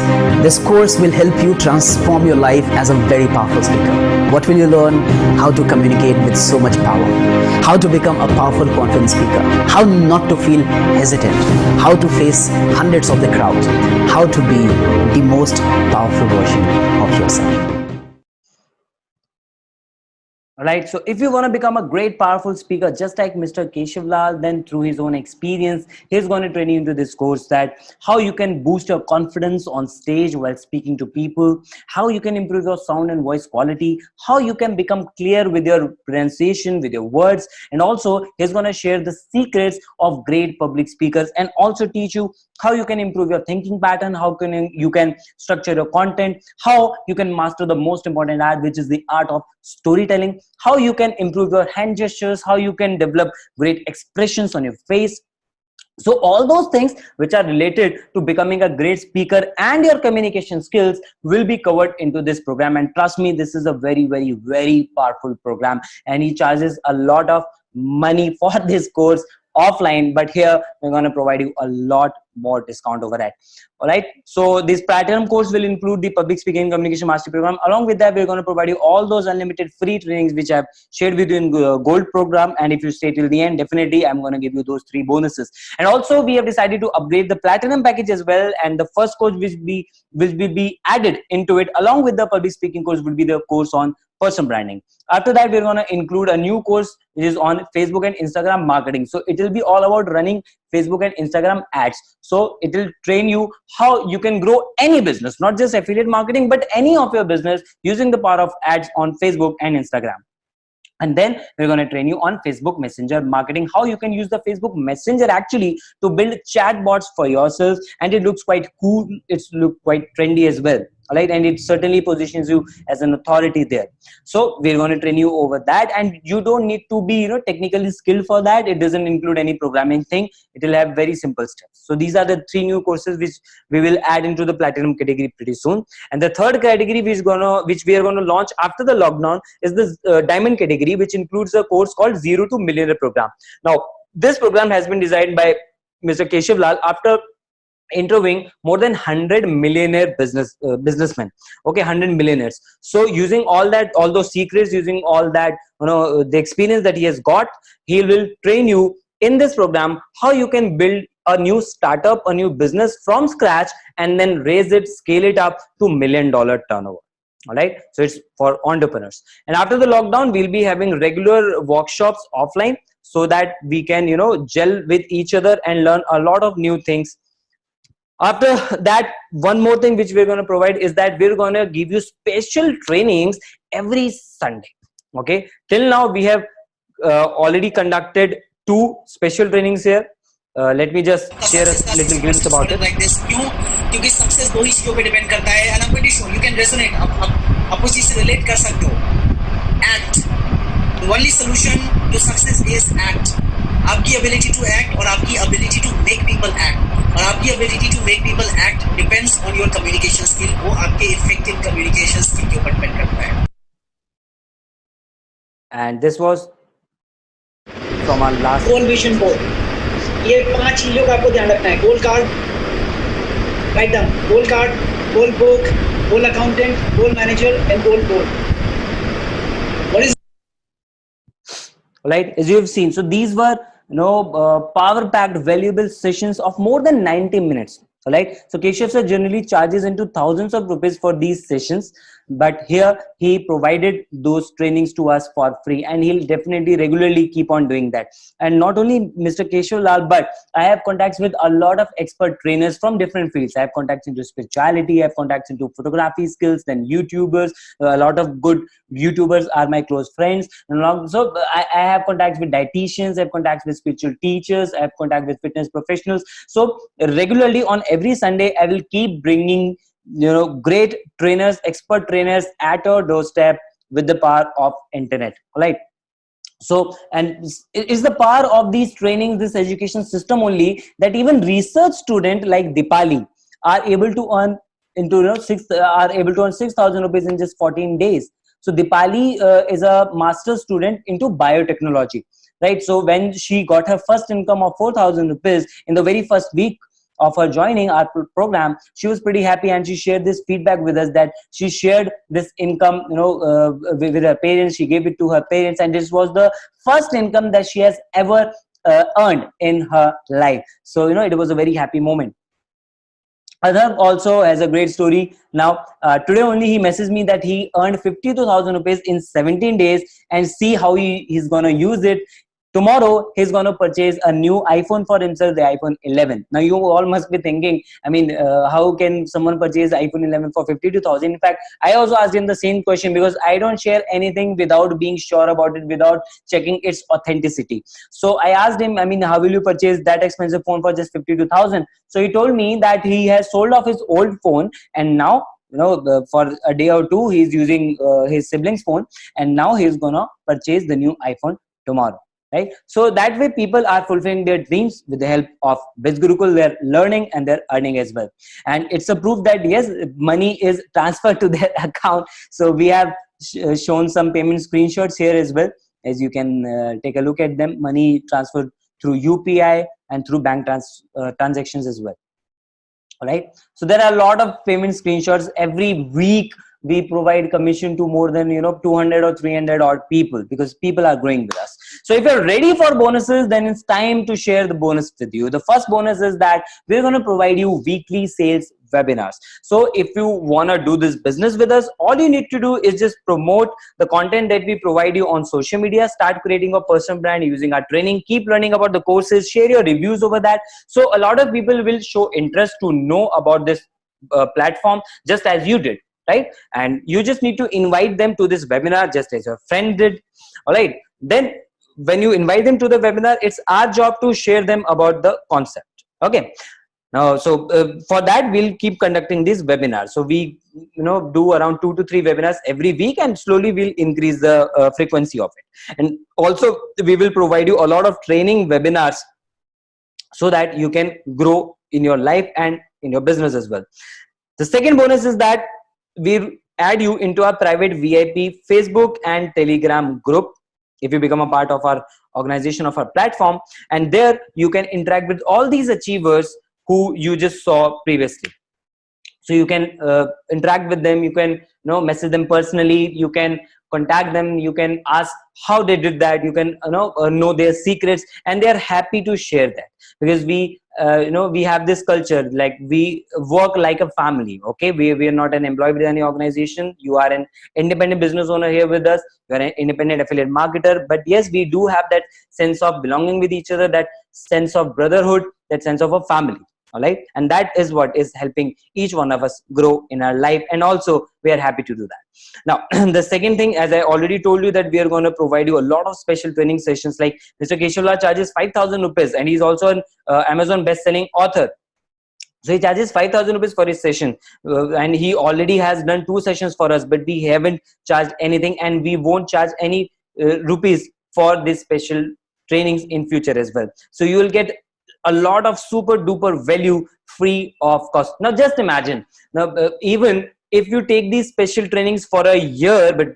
will help you transform your life as a very powerful speaker. What will you learn? How to communicate with so much power. How to become a powerful, confident speaker. How not to feel hesitant. How to face hundreds of the crowd. How to be the most powerful version of yourself. Alright, so if you want to become a great, powerful speaker, just like Mr. Keshav Lal, then through his own experience, he's going to train you into this course that how you can boost your confidence on stage while speaking to people, how you can improve your sound and voice quality, how you can become clear with your pronunciation, with your words, and also he's going to share the secrets of great public speakers and also teach you how you can improve your thinking pattern, how you can structure your content, how you can master the most important art, which is the art of storytelling, how you can improve your hand gestures, how you can develop great expressions on your face. So all those things which are related to becoming a great speaker and your communication skills will be covered into this program. And trust me, this is a very, very, very powerful program, and he charges a lot of money for this course offline, but here we're going to provide you a lot more discount over that. All right, so this platinum course will include the public speaking and communication mastery program. Along with that, we're going to provide you all those unlimited free trainings which I've shared with you in gold program, and if you stay till the end, definitely I'm going to give you those 3 bonuses. And also we have decided to upgrade the platinum package as well, and the first course which will be added into it along with the public speaking course will be the course on personal branding. After that, we're going to include a new course which is on Facebook and Instagram marketing. So it will be all about running Facebook and Instagram ads. So it will train you how you can grow any business, not just affiliate marketing, but any of your business using the power of ads on Facebook and Instagram. And then we're going to train you on Facebook Messenger marketing, how you can use the Facebook Messenger actually to build chatbots for yourself. And it looks quite cool. It's look quite trendy as well. All right, and it certainly positions you as an authority there. So we're going to train you over that, and you don't need to be technically skilled for that. It doesn't include any programming thing. It will have very simple steps. So these are the 3 new courses which we will add into the platinum category pretty soon. And the third category which we are going to launch after the lockdown is this diamond category, which includes a course called Zero to Millionaire program. Now this program has been designed by Mr. Keshav Lal after interviewing more than 100 millionaire businessmen. Okay, 100 millionaires. So using all those secrets, using all that the experience that he has got, he will train you in this program how you can build a new startup, a new business from scratch, and then raise it, scale it up to $1 million turnover. All right, so it's for entrepreneurs. And after the lockdown, we'll be having regular workshops offline so that we can gel with each other and learn a lot of new things. After that, one more thing which we're going to provide is that we're going to give you special trainings every Sunday. Okay, till now we have already conducted 2 special trainings here. Let me just share a little glimpse about it. Like this, क्योंकि success 2 ही चीजों पे depend करता है, and I'm pretty sure you can resonate. आप उस चीज से relate कर सकते हो. Act. The only solution to success is act. आपकी ability to act और आपकी ability to make people act. और आपकी ability to make people act depends on your communication skill. वो आपके effective communication skill के ऊपर depend करता है. And this was from our last Goal vision board. ये 5 चीजों का आपको ध्यान रखना है. Goal card, write down. Goal card, goal book, goal accountant, goal manager, and goal board. What is right? As you have seen, so these were power packed valuable sessions of more than 90 minutes. All right, so Keshav sir generally charges into thousands of rupees for these sessions, but here he provided those trainings to us for free, and he'll definitely regularly keep on doing that. And not only Mr. Keshav Lal, but I have contacts with a lot of expert trainers from different fields. I have contacts into spirituality, I have contacts into photography skills, then YouTubers. A lot of good YouTubers are my close friends. So I have contacts with dietitians, I have contacts with spiritual teachers, I have contact with fitness professionals. So regularly on every Sunday, I will keep bringing great trainers, expert trainers at our doorstep with the power of internet. All right. So, and it is the power of these trainings, this education system only, that even research student like Dipali are able to earn into 6,000 rupees in just 14 days. So Dipali is a master's student into biotechnology, right? So when she got her first income of 4,000 rupees in the very first week of her joining our program, she was pretty happy, and she shared this feedback with us that she shared this income with her parents. She gave it to her parents, and this was the first income that she has ever earned in her life. So it was a very happy moment. Adhar also has a great story. Now today only he messaged me that he earned 52,000 rupees in 17 days, and see how he's gonna use it. Tomorrow, he's going to purchase a new iPhone for himself, the iPhone 11. Now, you all must be thinking, how can someone purchase iPhone 11 for 52,000? In fact, I also asked him the same question, because I don't share anything without being sure about it, without checking its authenticity. So I asked him, how will you purchase that expensive phone for just 52,000? So he told me that he has sold off his old phone, and now, for a day or two, he's using his sibling's phone, and now he's going to purchase the new iPhone tomorrow. Right, so that way people are fulfilling their dreams with the help of BizGurukul. They're learning and they're earning as well, and it's a proof that yes, money is transferred to their account. So we have shown some payment screenshots here as well. as you can take a look at them. Money transferred through UPI and through bank transactions as well. All right, so there are a lot of payment screenshots. Every week we provide commission to more than 200 or 300 odd people, because people are growing with us. So if you're ready for bonuses, then it's time to share the bonus with you. The first bonus is that we're going to provide you weekly sales webinars. So if you want to do this business with us, all you need to do is just promote the content that we provide you on social media, start creating a personal brand using our training, keep learning about the courses, share your reviews over that. So a lot of people will show interest to know about this platform just as you did, right? And you just need to invite them to this webinar just as your friend did. All right, then when you invite them to the webinar, it's our job to share them about the concept. Okay, now so for that we'll keep conducting these webinars. So we do around 2 to 3 webinars every week, and slowly we'll increase the frequency of it. And also we will provide you a lot of training webinars so that you can grow in your life and in your business as well. The second bonus is that we add you into our private VIP Facebook and Telegram group if you become a part of our organization, of our platform, and there you can interact with all these achievers who you just saw previously. So you can interact with them, you can message them personally, you can contact them, you can ask how they did that, you can know their secrets, and they are happy to share that, because we we have this culture, like we work like a family. Okay, we are not an employee with any organization. You are an independent business owner here with us, you are an independent affiliate marketer, but yes, we do have that sense of belonging with each other, that sense of brotherhood, that sense of a family. All right, and that is what is helping each one of us grow in our life, and also we are happy to do that. Now the second thing, as I already told you, that we are going to provide you a lot of special training sessions. Like Mr. Keshavlal charges 5,000 rupees, and he's also an Amazon best-selling author. So he charges 5,000 rupees for his session, and he already has done 2 sessions for us, but we haven't charged anything, and we won't charge any rupees for this special trainings in future as well. So you will get a lot of super duper value free of cost. Now just imagine, now even if you take these special trainings for a year, but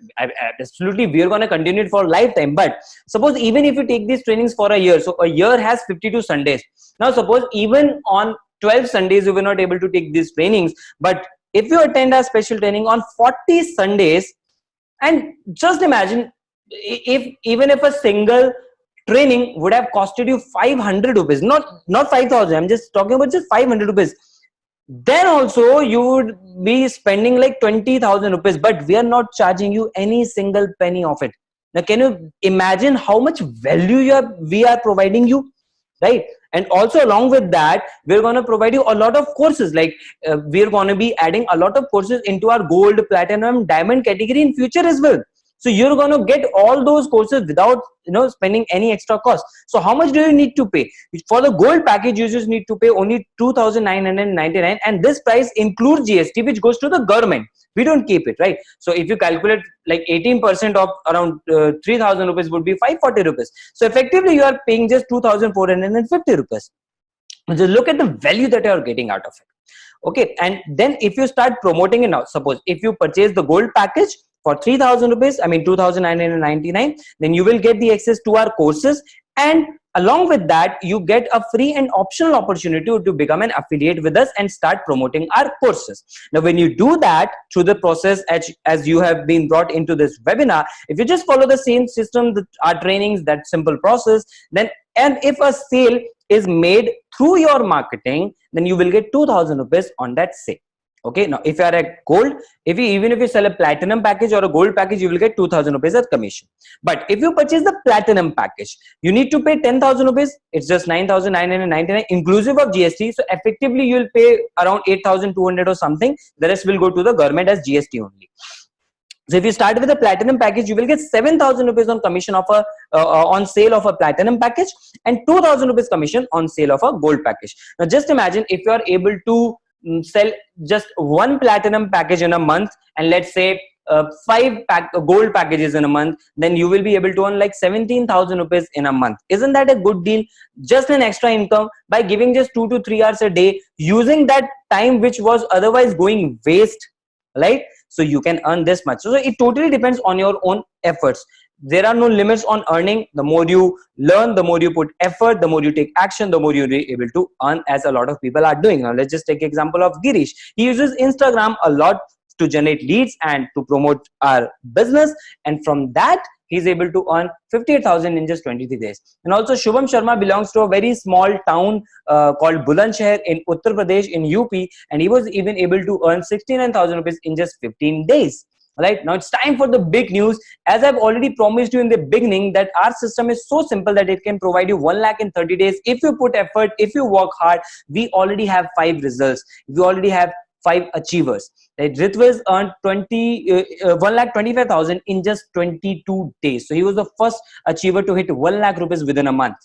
absolutely we are going to continue it for lifetime, but suppose even if you take these trainings for a year, so a year has 52 Sundays. Now suppose even on 12 Sundays you were not able to take these trainings, but if you attend our special training on 40 Sundays, and just imagine even if a single training would have costed you 500 rupees, not 5,000, I'm just talking about just 500 rupees, then also you would be spending like 20,000 rupees, but we are not charging you any single penny of it. Now can you imagine how much value we are providing you, right? And also along with that, we're going to provide you a lot of courses. Like we're going to be adding a lot of courses into our gold, platinum, diamond category in future as well. So you're going to get all those courses without spending any extra cost. So how much do you need to pay? For the gold package, you just need to pay only 2,999, and this price includes GST, which goes to the government. We don't keep it, right? So if you calculate like 18% of around 3,000 rupees would be 540 rupees. So effectively you are paying just 2,450 rupees. Just look at the value that you are getting out of it. Okay, and then if you start promoting it now, suppose if you purchase the gold package for 3,000 rupees, I mean 2,999, then you will get the access to our courses, and along with that you get a free and optional opportunity to become an affiliate with us and start promoting our courses. Now when you do that through the process as you have been brought into this webinar, if you just follow the same system, our trainings, that simple process, then and if a sale is made through your marketing, then you will get 2,000 rupees on that sale. Okay, now if you are at gold, even if you sell a platinum package or a gold package, you will get 2,000 rupees as commission. But if you purchase the platinum package, you need to pay 10,000 rupees. It's just 9,999 inclusive of GST. So effectively you will pay around 8,200 or something. The rest will go to the government as GST only. So if you start with a platinum package, you will get 7,000 rupees on commission of on sale of a platinum package, and 2,000 rupees commission on sale of a gold package. Now just imagine if you are able to sell just one platinum package in a month, and let's say 5 gold packages in a month, then you will be able to earn like 17,000 rupees in a month. Isn't that a good deal? Just an extra income by giving just 2 to 3 hours a day, using that time which was otherwise going waste, right? so you can earn this much. So it totally depends on your own efforts. There are no limits on earning. The more you learn, the more you put effort, the more you take action, the more you're able to earn, as a lot of people are doing. Now let's just take example of Girish. He uses Instagram a lot to generate leads and to promote our business, and from that he's able to earn 58,000 in just 23 days. And also Shubham Sharma belongs to a very small town called Bulandshahr in Uttar Pradesh in UP, and he was even able to earn 69,000 rupees in just 15 days. Right now it's time for the big news. As I've already promised you in the beginning, that our system is so simple that it can provide you 1 lakh in 30 days if you put effort, if you work hard. We already have 5 results. We already have 5 achievers. Right? Ritviz earned 1,25,000 in just 22 days. So he was the first achiever to hit 1 lakh rupees within a month.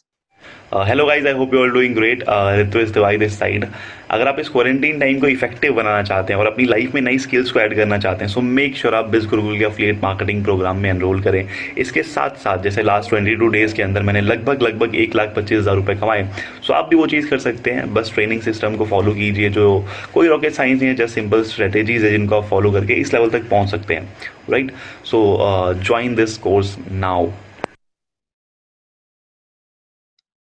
Hello guys, I hope you all doing great. Ritvij Tiwari this side. अगर आप इस quarantine time को effective बनाना चाहते हैं और अपनी life में नई स्किल्स को ऐड करना चाहते हैं, सो मेक श्योर आप बिज गुरुकुल के एफिलिएट मार्केटिंग प्रोग्राम में एनरोल करें. इसके साथ साथ जैसे लास्ट 22 डेज के अंदर मैंने लगभग 1,25,000 रुपये कमाए, सो आप भी वो चीज़ कर सकते हैं. बस ट्रेनिंग सिस्टम को फॉलो कीजिए, जो कोई रॉकेट साइंस नहीं है, जस्ट सिंपल स्ट्रेटेजीज है जिनको आप फॉलो करके इस लेवल तक पहुँच सकते हैं. Right, so join this course now.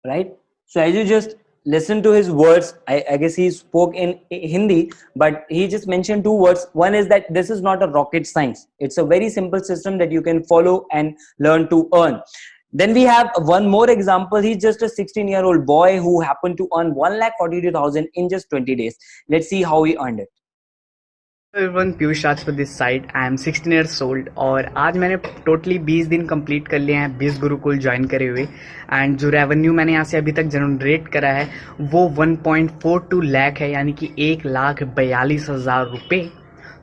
Right, so as you just listen to his words, I guess he spoke in Hindi, but he just mentioned 2 words. One is that this is not a rocket science. It's a very simple system that you can follow and learn to earn. Then we have one more example. He's just a 16-year-old boy who happened to earn 1,42,000 in just 20 days. Let's see how he earned it. Everyone, Piyush Rajput this side. I am 16 years old और आज मैंने totally 20 दिन complete कर लिए हैं बीज Gurukul join करे हुए. एंड जो रेवेन्यू मैंने यहाँ से अभी तक जनरेट करा है वो 1.42 लाख है, यानी कि 1,42,000 रुपये.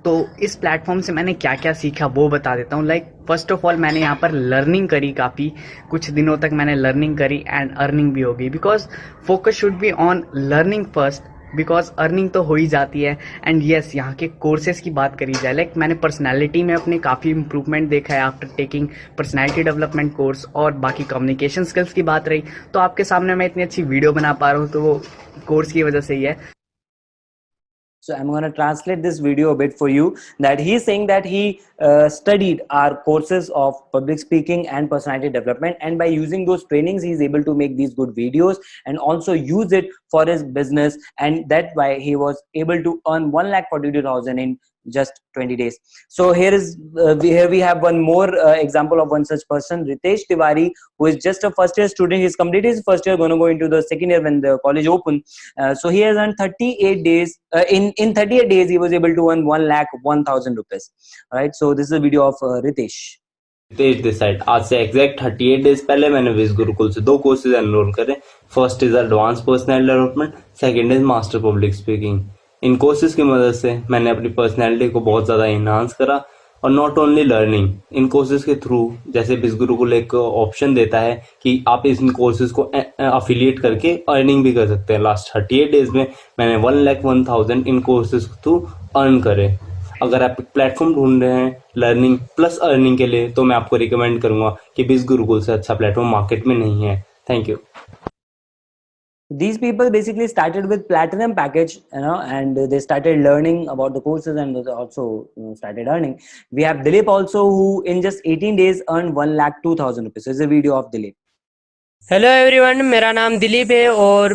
तो इस प्लेटफॉर्म से मैंने क्या क्या सीखा वो बता देता हूँ. लाइक फर्स्ट ऑफ ऑल मैंने यहाँ पर लर्निंग करी, काफ़ी कुछ दिनों तक मैंने लर्निंग करी एंड अर्निंग भी हो गई. Because focus should be on learning first, because earning तो हो ही जाती है. एंड येस, यहाँ के कोर्सेज की बात करी जाए, लाइक मैंने पर्सनैलिटी में अपने काफ़ी इंप्रूवमेंट देखा है after taking personality development course. और बाकी कम्युनिकेशन स्किल्स की बात रही तो आपके सामने मैं इतनी अच्छी वीडियो बना पा रहा हूँ तो वो कोर्स की वजह से ही है. So I'm going to translate this video a bit for you. That he's saying that he studied our courses of public speaking and personality development, and by using those trainings he's able to make these good videos and also use it for his business, and that's why he was able to earn 1,42,000 in just 20 days. So here we have one more example of one such person, Ritesh Tiwari, who is just a first year student. He's completed his first year, going to go into the second year when the college open. So he has earned 38 days. In 38 days he was able to earn 1,01,000 rupees. All right, so this is a video of Ritesh. Ritesh this side. आज से exact 38 days पहले मैंने विज गुरुकुल से 2 courses enrol करे. First is advance personality development, second is master public speaking. In courses की मदद से मैंने अपनी पर्सनैलिटी को बहुत ज़्यादा इन्हांस करा. और not only learning, in courses के थ्रू जैसे बिज गुरुकुल एक ऑप्शन देता है कि आप इन कोर्सेज को अफिलिएट करके अर्निंग भी कर सकते हैं. लास्ट 38 डेज में मैंने 1,01,000 इन कोर्सेज के थ्रू अर्न करे. अगर आप एक प्लेटफॉर्म ढूंढ रहे हैं लर्निंग प्लस अर्निंग के लिए तो मैं आपको रिकमेंड करूंगा कि बिज गुरुकुल से अच्छा प्लेटफॉर्म मार्केट में नहीं है. Thank you. These people basically started with platinum package, and they started learning about the courses and they also started earning. We have Dilip also, who in just 18 days earned 1,02,000 rupees. So it's a video of Dilip. Hello everyone, मेरा नाम दिलीप है और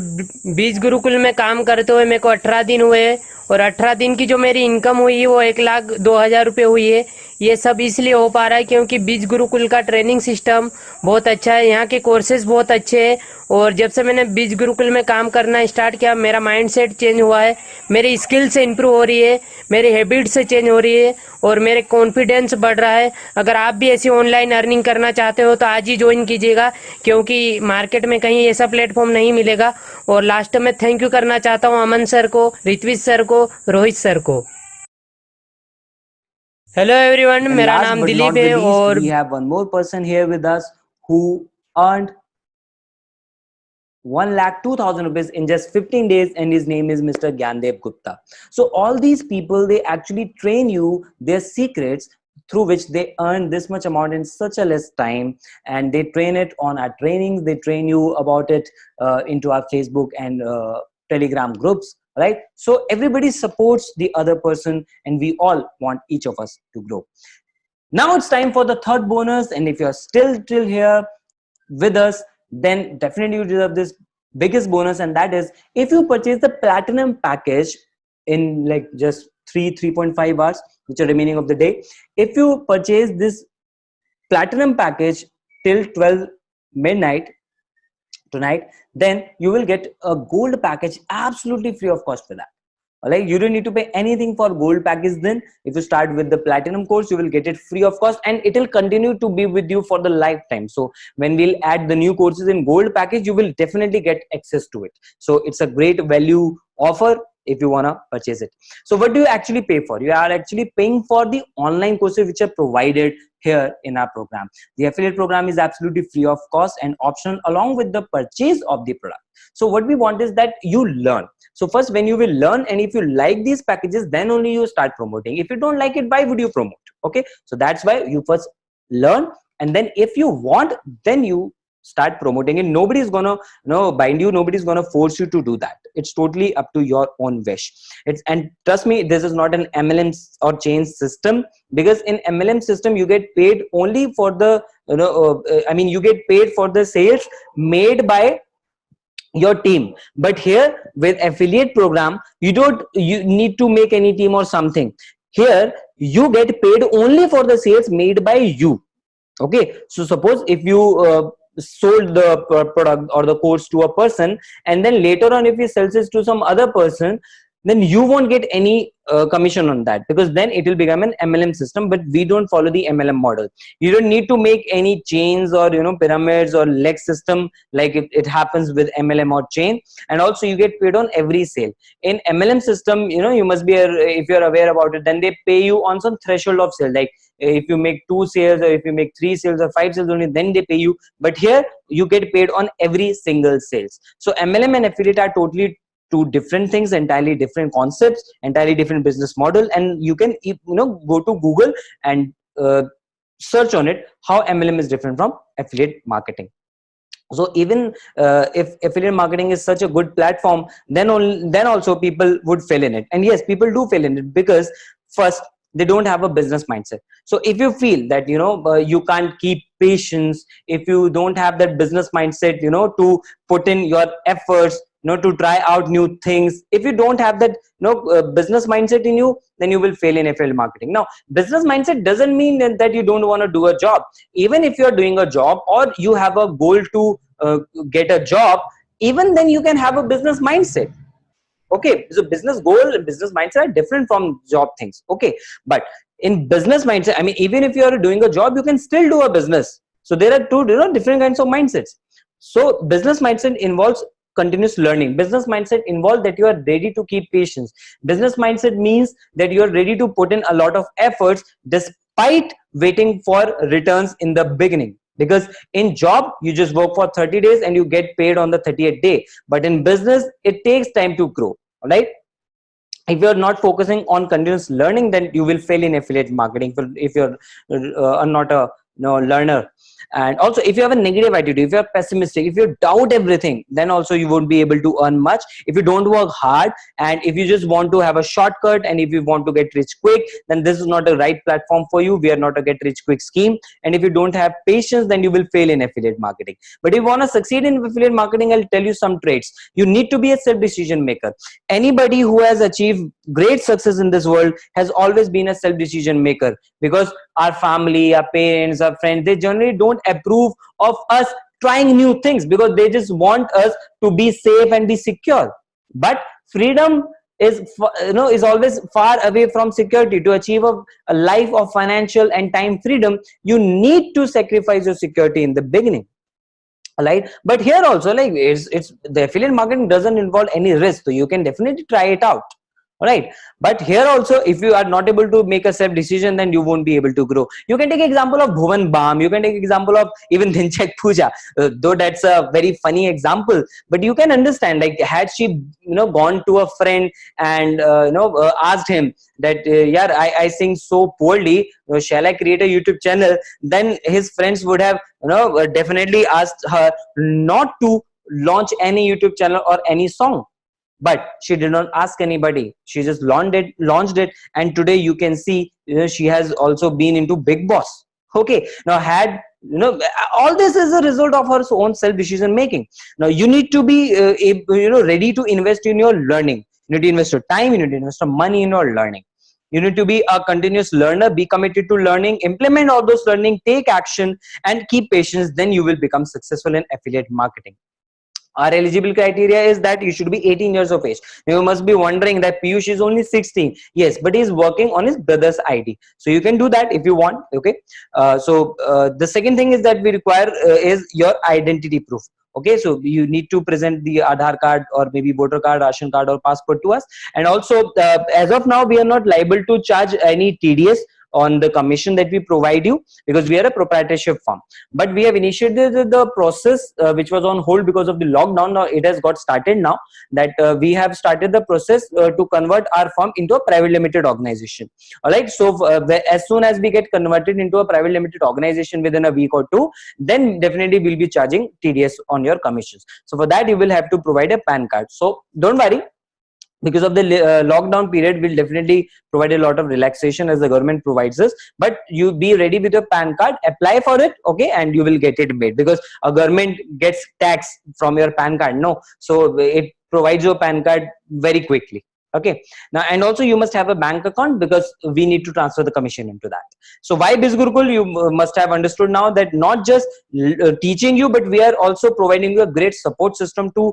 बीज गुरुकुल में काम करते हुए मेरे को 18 दिन हुए और 18 दिन की जो मेरी इनकम हुई है वो 1,02,000 रुपये हुई है. ये सब इसलिए हो पा रहा है क्योंकि बीज गुरुकुल का ट्रेनिंग सिस्टम बहुत अच्छा है, यहाँ के कोर्सेज बहुत अच्छे हैं. और जब से मैंने बीज गुरुकुल में काम करना स्टार्ट किया मेरा माइंडसेट चेंज हुआ है, मेरी स्किल से इम्प्रूव हो रही है, मेरी हैबिट से चेंज हो रही है और मेरे कॉन्फिडेंस बढ़ रहा है. अगर आप भी ऐसी ऑनलाइन अर्निंग करना चाहते हो तो आज ही ज्वाइन कीजिएगा क्योंकि मार्केट में कहीं ऐसा प्लेटफॉर्म नहीं मिलेगा. और लास्ट में थैंक यू करना चाहता हूँ अमन सर को, ऋत्विज सर को, रोहित सर को. हेलो एवरीवन, मेरा नाम दिलीप है और we have one more person here with us who earned 1,02,000 rupees in just 15 days, and his name is Mr. Gyandev Gupta. So all these people, they actually train you their secrets through which they earn this much amount in such a less time, and they train it on our trainings. They train you about it into our Facebook and Telegram groups. right? So everybody supports the other person, and we all want each of us to grow. Now it's time for the third bonus, and if you're still here with us, then definitely you deserve this biggest bonus, and that is if you purchase the platinum package in like just 3.5 hours which are remaining of the day. If you purchase this platinum package till 12 midnight tonight, then you will get a gold package absolutely free of cost for that. Like, you don't need to pay anything for gold package. Then if you start with the platinum course, you will get it free of cost, and it will continue to be with you for the lifetime. So when we'll add the new courses in gold package, you will definitely get access to it. So it's a great value offer if you want to purchase it. So what do you actually pay for? You are actually paying for the online courses which are provided here in our program. The affiliate program is absolutely free of cost and optional along with the purchase of the product. So what we want is that you learn. So first, when you will learn, and if you like these packages, then only you start promoting. If you don't like it, why would you promote? Okay, so that's why you first learn, and then if you want, then you start promoting it. Nobody's gonna bind you, nobody's gonna force you to do that. It's totally up to your own wish. And trust me, this is not an MLM or chain system, because in MLM system you get paid only for the you get paid for the sales made by your team. But here with affiliate program, you need to make any team or something. Here you get paid only for the sales made by you. Okay, so suppose if you sold the product or the course to a person, and then later on if he sells it to some other person, then you won't get any commission on that, because then it will become an MLM system. But we don't follow the MLM model. You don't need to make any chains or pyramids or leg system like it happens with MLM or chain. And also you get paid on every sale. In MLM system, you must be if you're aware about it, then they pay you on some threshold of sale. Like if you make 2 sales, or if you make 3 sales or 5 sales only, then they pay you. But here you get paid on every single sales. So MLM and affiliate are totally two different things, entirely different concepts, entirely different business model. And you can go to Google and search on it how MLM is different from affiliate marketing. So even if affiliate marketing is such a good platform, then also people would fail in it. And yes, people do fail in it because first, they don't have a business mindset. So if you feel that you can't keep patience, if you don't have that business mindset to put in your efforts, to try out new things, if you don't have that business mindset in you, then you will fail in affiliate marketing. Now, business mindset doesn't mean that you don't want to do a job. Even if you're doing a job or you have a goal to get a job, even then you can have a business mindset. Okay, so business goal and business mindset are different from job things. Okay, but in business mindset, I mean, even if you are doing a job, you can still do a business. So there are two different kinds of mindsets. So business mindset involves continuous learning. Business mindset involves that you are ready to keep patience. Business mindset means that you are ready to put in a lot of efforts despite waiting for returns in the beginning. Because in job, you just work for 30 days and you get paid on the 30th day. But in business, it takes time to grow. Right? If you're not focusing on continuous learning, then you will fail in affiliate marketing if you're not a learner. And also, if you have a negative attitude, if you're pessimistic, if you doubt everything, then also you won't be able to earn much. If you don't work hard, and if you just want to have a shortcut, and if you want to get rich quick, then this is not the right platform for you. We are not a get rich quick scheme. And if you don't have patience, then you will fail in affiliate marketing. But if you want to succeed in affiliate marketing, I'll tell you some traits. You need to be a self-decision maker. Anybody who has achieved great success in this world has always been a self-decision maker, because our family, our parents, our friends, they generally don't approve of us trying new things, because they just want us to be safe and be secure. But freedom is always far away from security. To achieve a life of financial and time freedom, you need to sacrifice your security in the beginning. Right? But here also, like it's the affiliate marketing doesn't involve any risk, so you can definitely try it out. Right? But here also, if you are not able to make a self decision, then you won't be able to grow. You can take example of Bhuvan Bam. You can take example of even Dhinchak Pooja, though that's a very funny example. But you can understand, like, had she gone to a friend and asked him that yeah, I sing so poorly, shall I create a YouTube channel? Then his friends would have definitely asked her not to launch any YouTube channel or any song. but she did not ask anybody. She just launched it, and today you can see, she has also been into Big Boss. Okay, now all this is a result of her own self decision making. Now you need to be ready to invest in your learning. You need to invest your time, you need to invest your money in your learning. You need to be a continuous learner, be committed to learning, implement all those learning, take action, and keep patience. Then you will become successful in affiliate marketing. Our eligible criteria is that you should be 18 years of age. Now you must be wondering that Piyush is only 16. Yes, but he's working on his brother's ID. So you can do that if you want. Okay. The second thing is that we require is your identity proof. Okay, so you need to present the Aadhaar card or maybe voter card, ration card or passport to us. And also as of now, we are not liable to charge any TDS on the commission that we provide you, because we are a proprietorship firm. But we have initiated the process which was on hold because of the lockdown. Now it has got started now, that we have started the process to convert our firm into a private limited organization. All right, so as soon as we get converted into a private limited organization within a week or two, then definitely we'll be charging TDS on your commissions. So for that you will have to provide a PAN card. So don't worry, because of the lockdown period, we'll definitely provide a lot of relaxation as the government provides us. But you be ready with your PAN card, apply for it, okay, and you will get it made, because a government gets tax from your PAN card, no? So it provides your PAN card very quickly. Okay, now, and also you must have a bank account, because we need to transfer the commission into that. So why BizGurukul? You must have understood now that not just teaching you, but we are also providing you a great support system to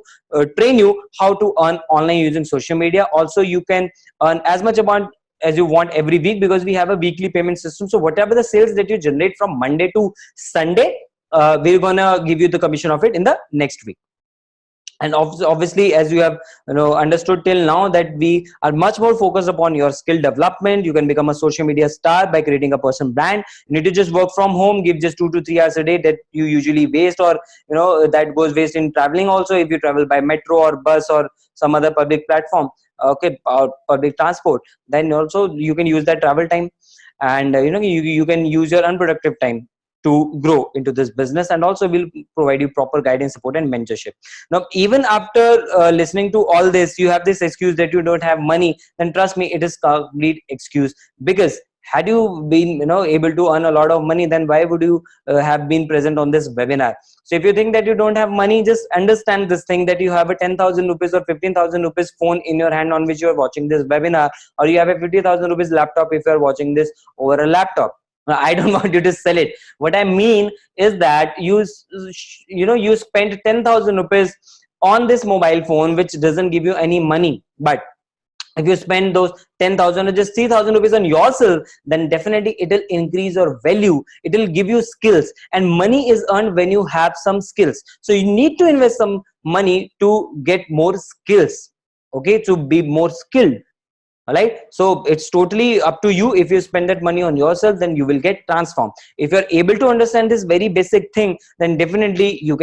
train you how to earn online using social media. Also, you can earn as much amount as you want every week, because we have a weekly payment system. So whatever the sales that you generate from Monday to Sunday, we're gonna give you the commission of it in the next week. And obviously, as you have understood till now, that we are much more focused upon your skill development. You can become a social media star by creating a personal brand. You need to just work from home, give just 2 to 3 hours a day that you usually waste, or that goes waste in traveling. Also, if you travel by metro or bus or some other public platform, okay, or public transport, then also you can use that travel time, and you can use your unproductive time to grow into this business. And also we'll provide you proper guidance, support and mentorship. Now even after listening to all this, you have this excuse that you don't have money, then trust me, it is complete excuse. Because had you been able to earn a lot of money, then why would you have been present on this webinar? So if you think that you don't have money, just understand this thing, that you have a 10,000 rupees or 15,000 rupees phone in your hand on which you are watching this webinar, or you have a 50,000 rupees laptop if you are watching this over a laptop. I don't want you to sell it. What I mean is that you spend 10,000 rupees on this mobile phone, which doesn't give you any money. But if you spend those 10,000 or just 3,000 rupees on yourself, then definitely it will increase your value. It will give you skills, and money is earned when you have some skills. So you need to invest some money to get more skills, okay, to be more skilled. Alright, so it's totally up to you. If you spend that money on yourself, then you will get transformed. If you're able to understand this very basic thing, then definitely you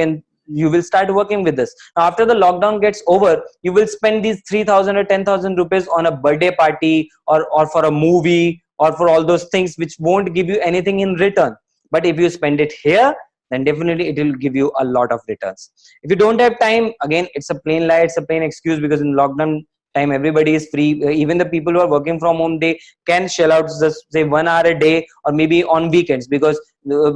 will start working with this. Now, after the lockdown gets over, you will spend these 3,000 or 10,000 rupees on a birthday party, or for a movie, or for all those things which won't give you anything in return. But if you spend it here, then definitely it will give you a lot of returns. If you don't have time, again, it's a plain lie, it's a plain excuse, because in lockdown time everybody is free. Even the people who are working from home, they can shell out just say 1 hour a day, or maybe on weekends, because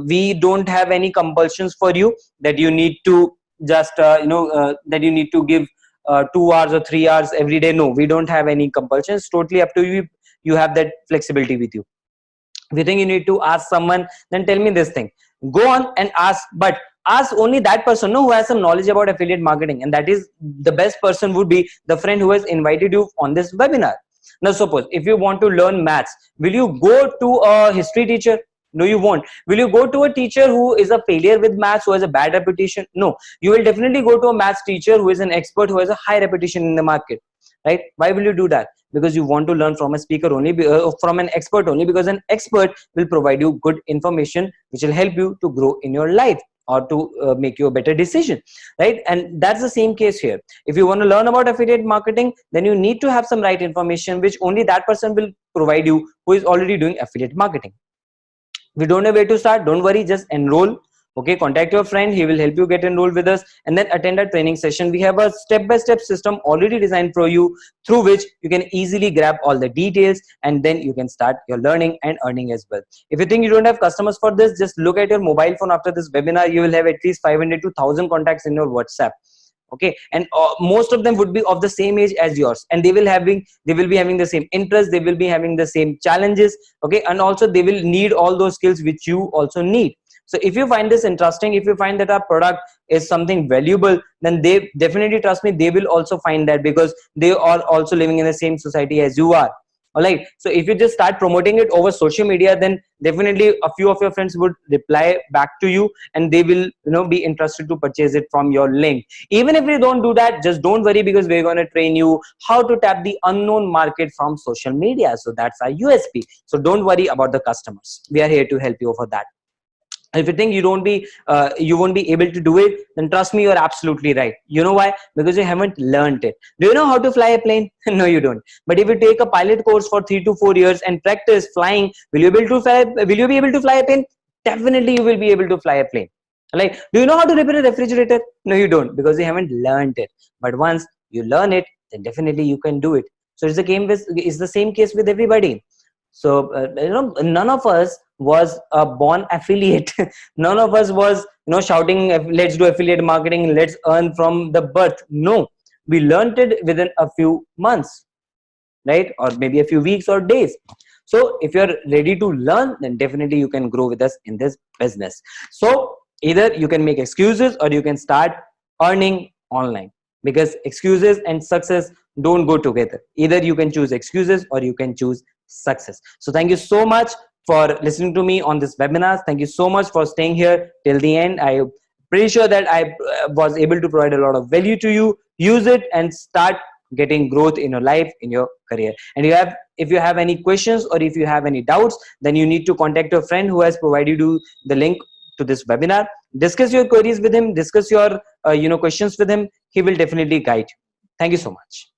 we don't have any compulsions for you that you need to just that you need to give 2 hours or 3 hours every day. No, we don't have any compulsions. Totally up to you. You have that flexibility with you. If you think you need to ask someone, then tell me this thing, go on and ask, but ask only that person who has some knowledge about affiliate marketing, and that is the best person would be the friend who has invited you on this webinar. Now suppose if you want to learn maths, will you go to a history teacher? No, you won't. Will you go to a teacher who is a failure with maths, who has a bad reputation? No, you will definitely go to a maths teacher who is an expert, who has a high reputation in the market, right? Why will you do that? Because you want to learn from a speaker only, from an expert only, because an expert will provide you good information which will help you to grow in your life, or to make you a better decision, right? And that's the same case here. If you want to learn about affiliate marketing, then you need to have some right information which only that person will provide you who is already doing affiliate marketing. If you don't know where to start, don't worry, just enroll Okay, contact your friend, he will help you get enrolled with us, and then attend a training session. We have a step-by-step system already designed for you, through which you can easily grab all the details, and then you can start your learning and earning as well. If you think you don't have customers for this, just look at your mobile phone. After this webinar, you will have at least 500 to 1000 contacts in your WhatsApp. Okay, and most of them would be of the same age as yours, and they will be having the same interests, they will be having the same challenges. Okay, and also they will need all those skills which you also need. So if you find this interesting, if you find that our product is something valuable, then they definitely, trust me, they will also find that, because they are also living in the same society as you are. All right, so if you just start promoting it over social media, then definitely a few of your friends would reply back to you, and they will be interested to purchase it from your link. Even if they don't do that, just don't worry, because we're going to train you how to tap the unknown market from social media. So that's our USP. So don't worry about the customers, we are here to help you for that. If you think you won't be able to do it, then trust me, you're absolutely right. You know why? Because you haven't learned it. Do you know how to fly a plane? No, you don't. But if you take a pilot course for 3 to 4 years and practice flying, will you be able to fly a plane? Definitely you will be able to fly a plane. Like, do you know how to repair a refrigerator? No, you don't, because you haven't learned it. But once you learn it, then definitely you can do it. So it's the same case with everybody. So none of us was a born affiliate. None of us was shouting, let's do affiliate marketing, let's earn from the birth. No, we learned it within a few months, right? Or maybe a few weeks or days. So if you're ready to learn, then definitely you can grow with us in this business. So either you can make excuses, or you can start earning online, because excuses and success don't go together. Either you can choose excuses, or you can choose success. So thank you so much for listening to me on this webinar. Thank you so much for staying here till the end. I'm pretty sure that I was able to provide a lot of value to you. Use it and start getting growth in your life, in your career. And if you have any questions, or if you have any doubts, then you need to contact your friend who has provided you the link to this webinar. Discuss your queries with him, discuss your questions with him. He will definitely guide you. Thank you so much.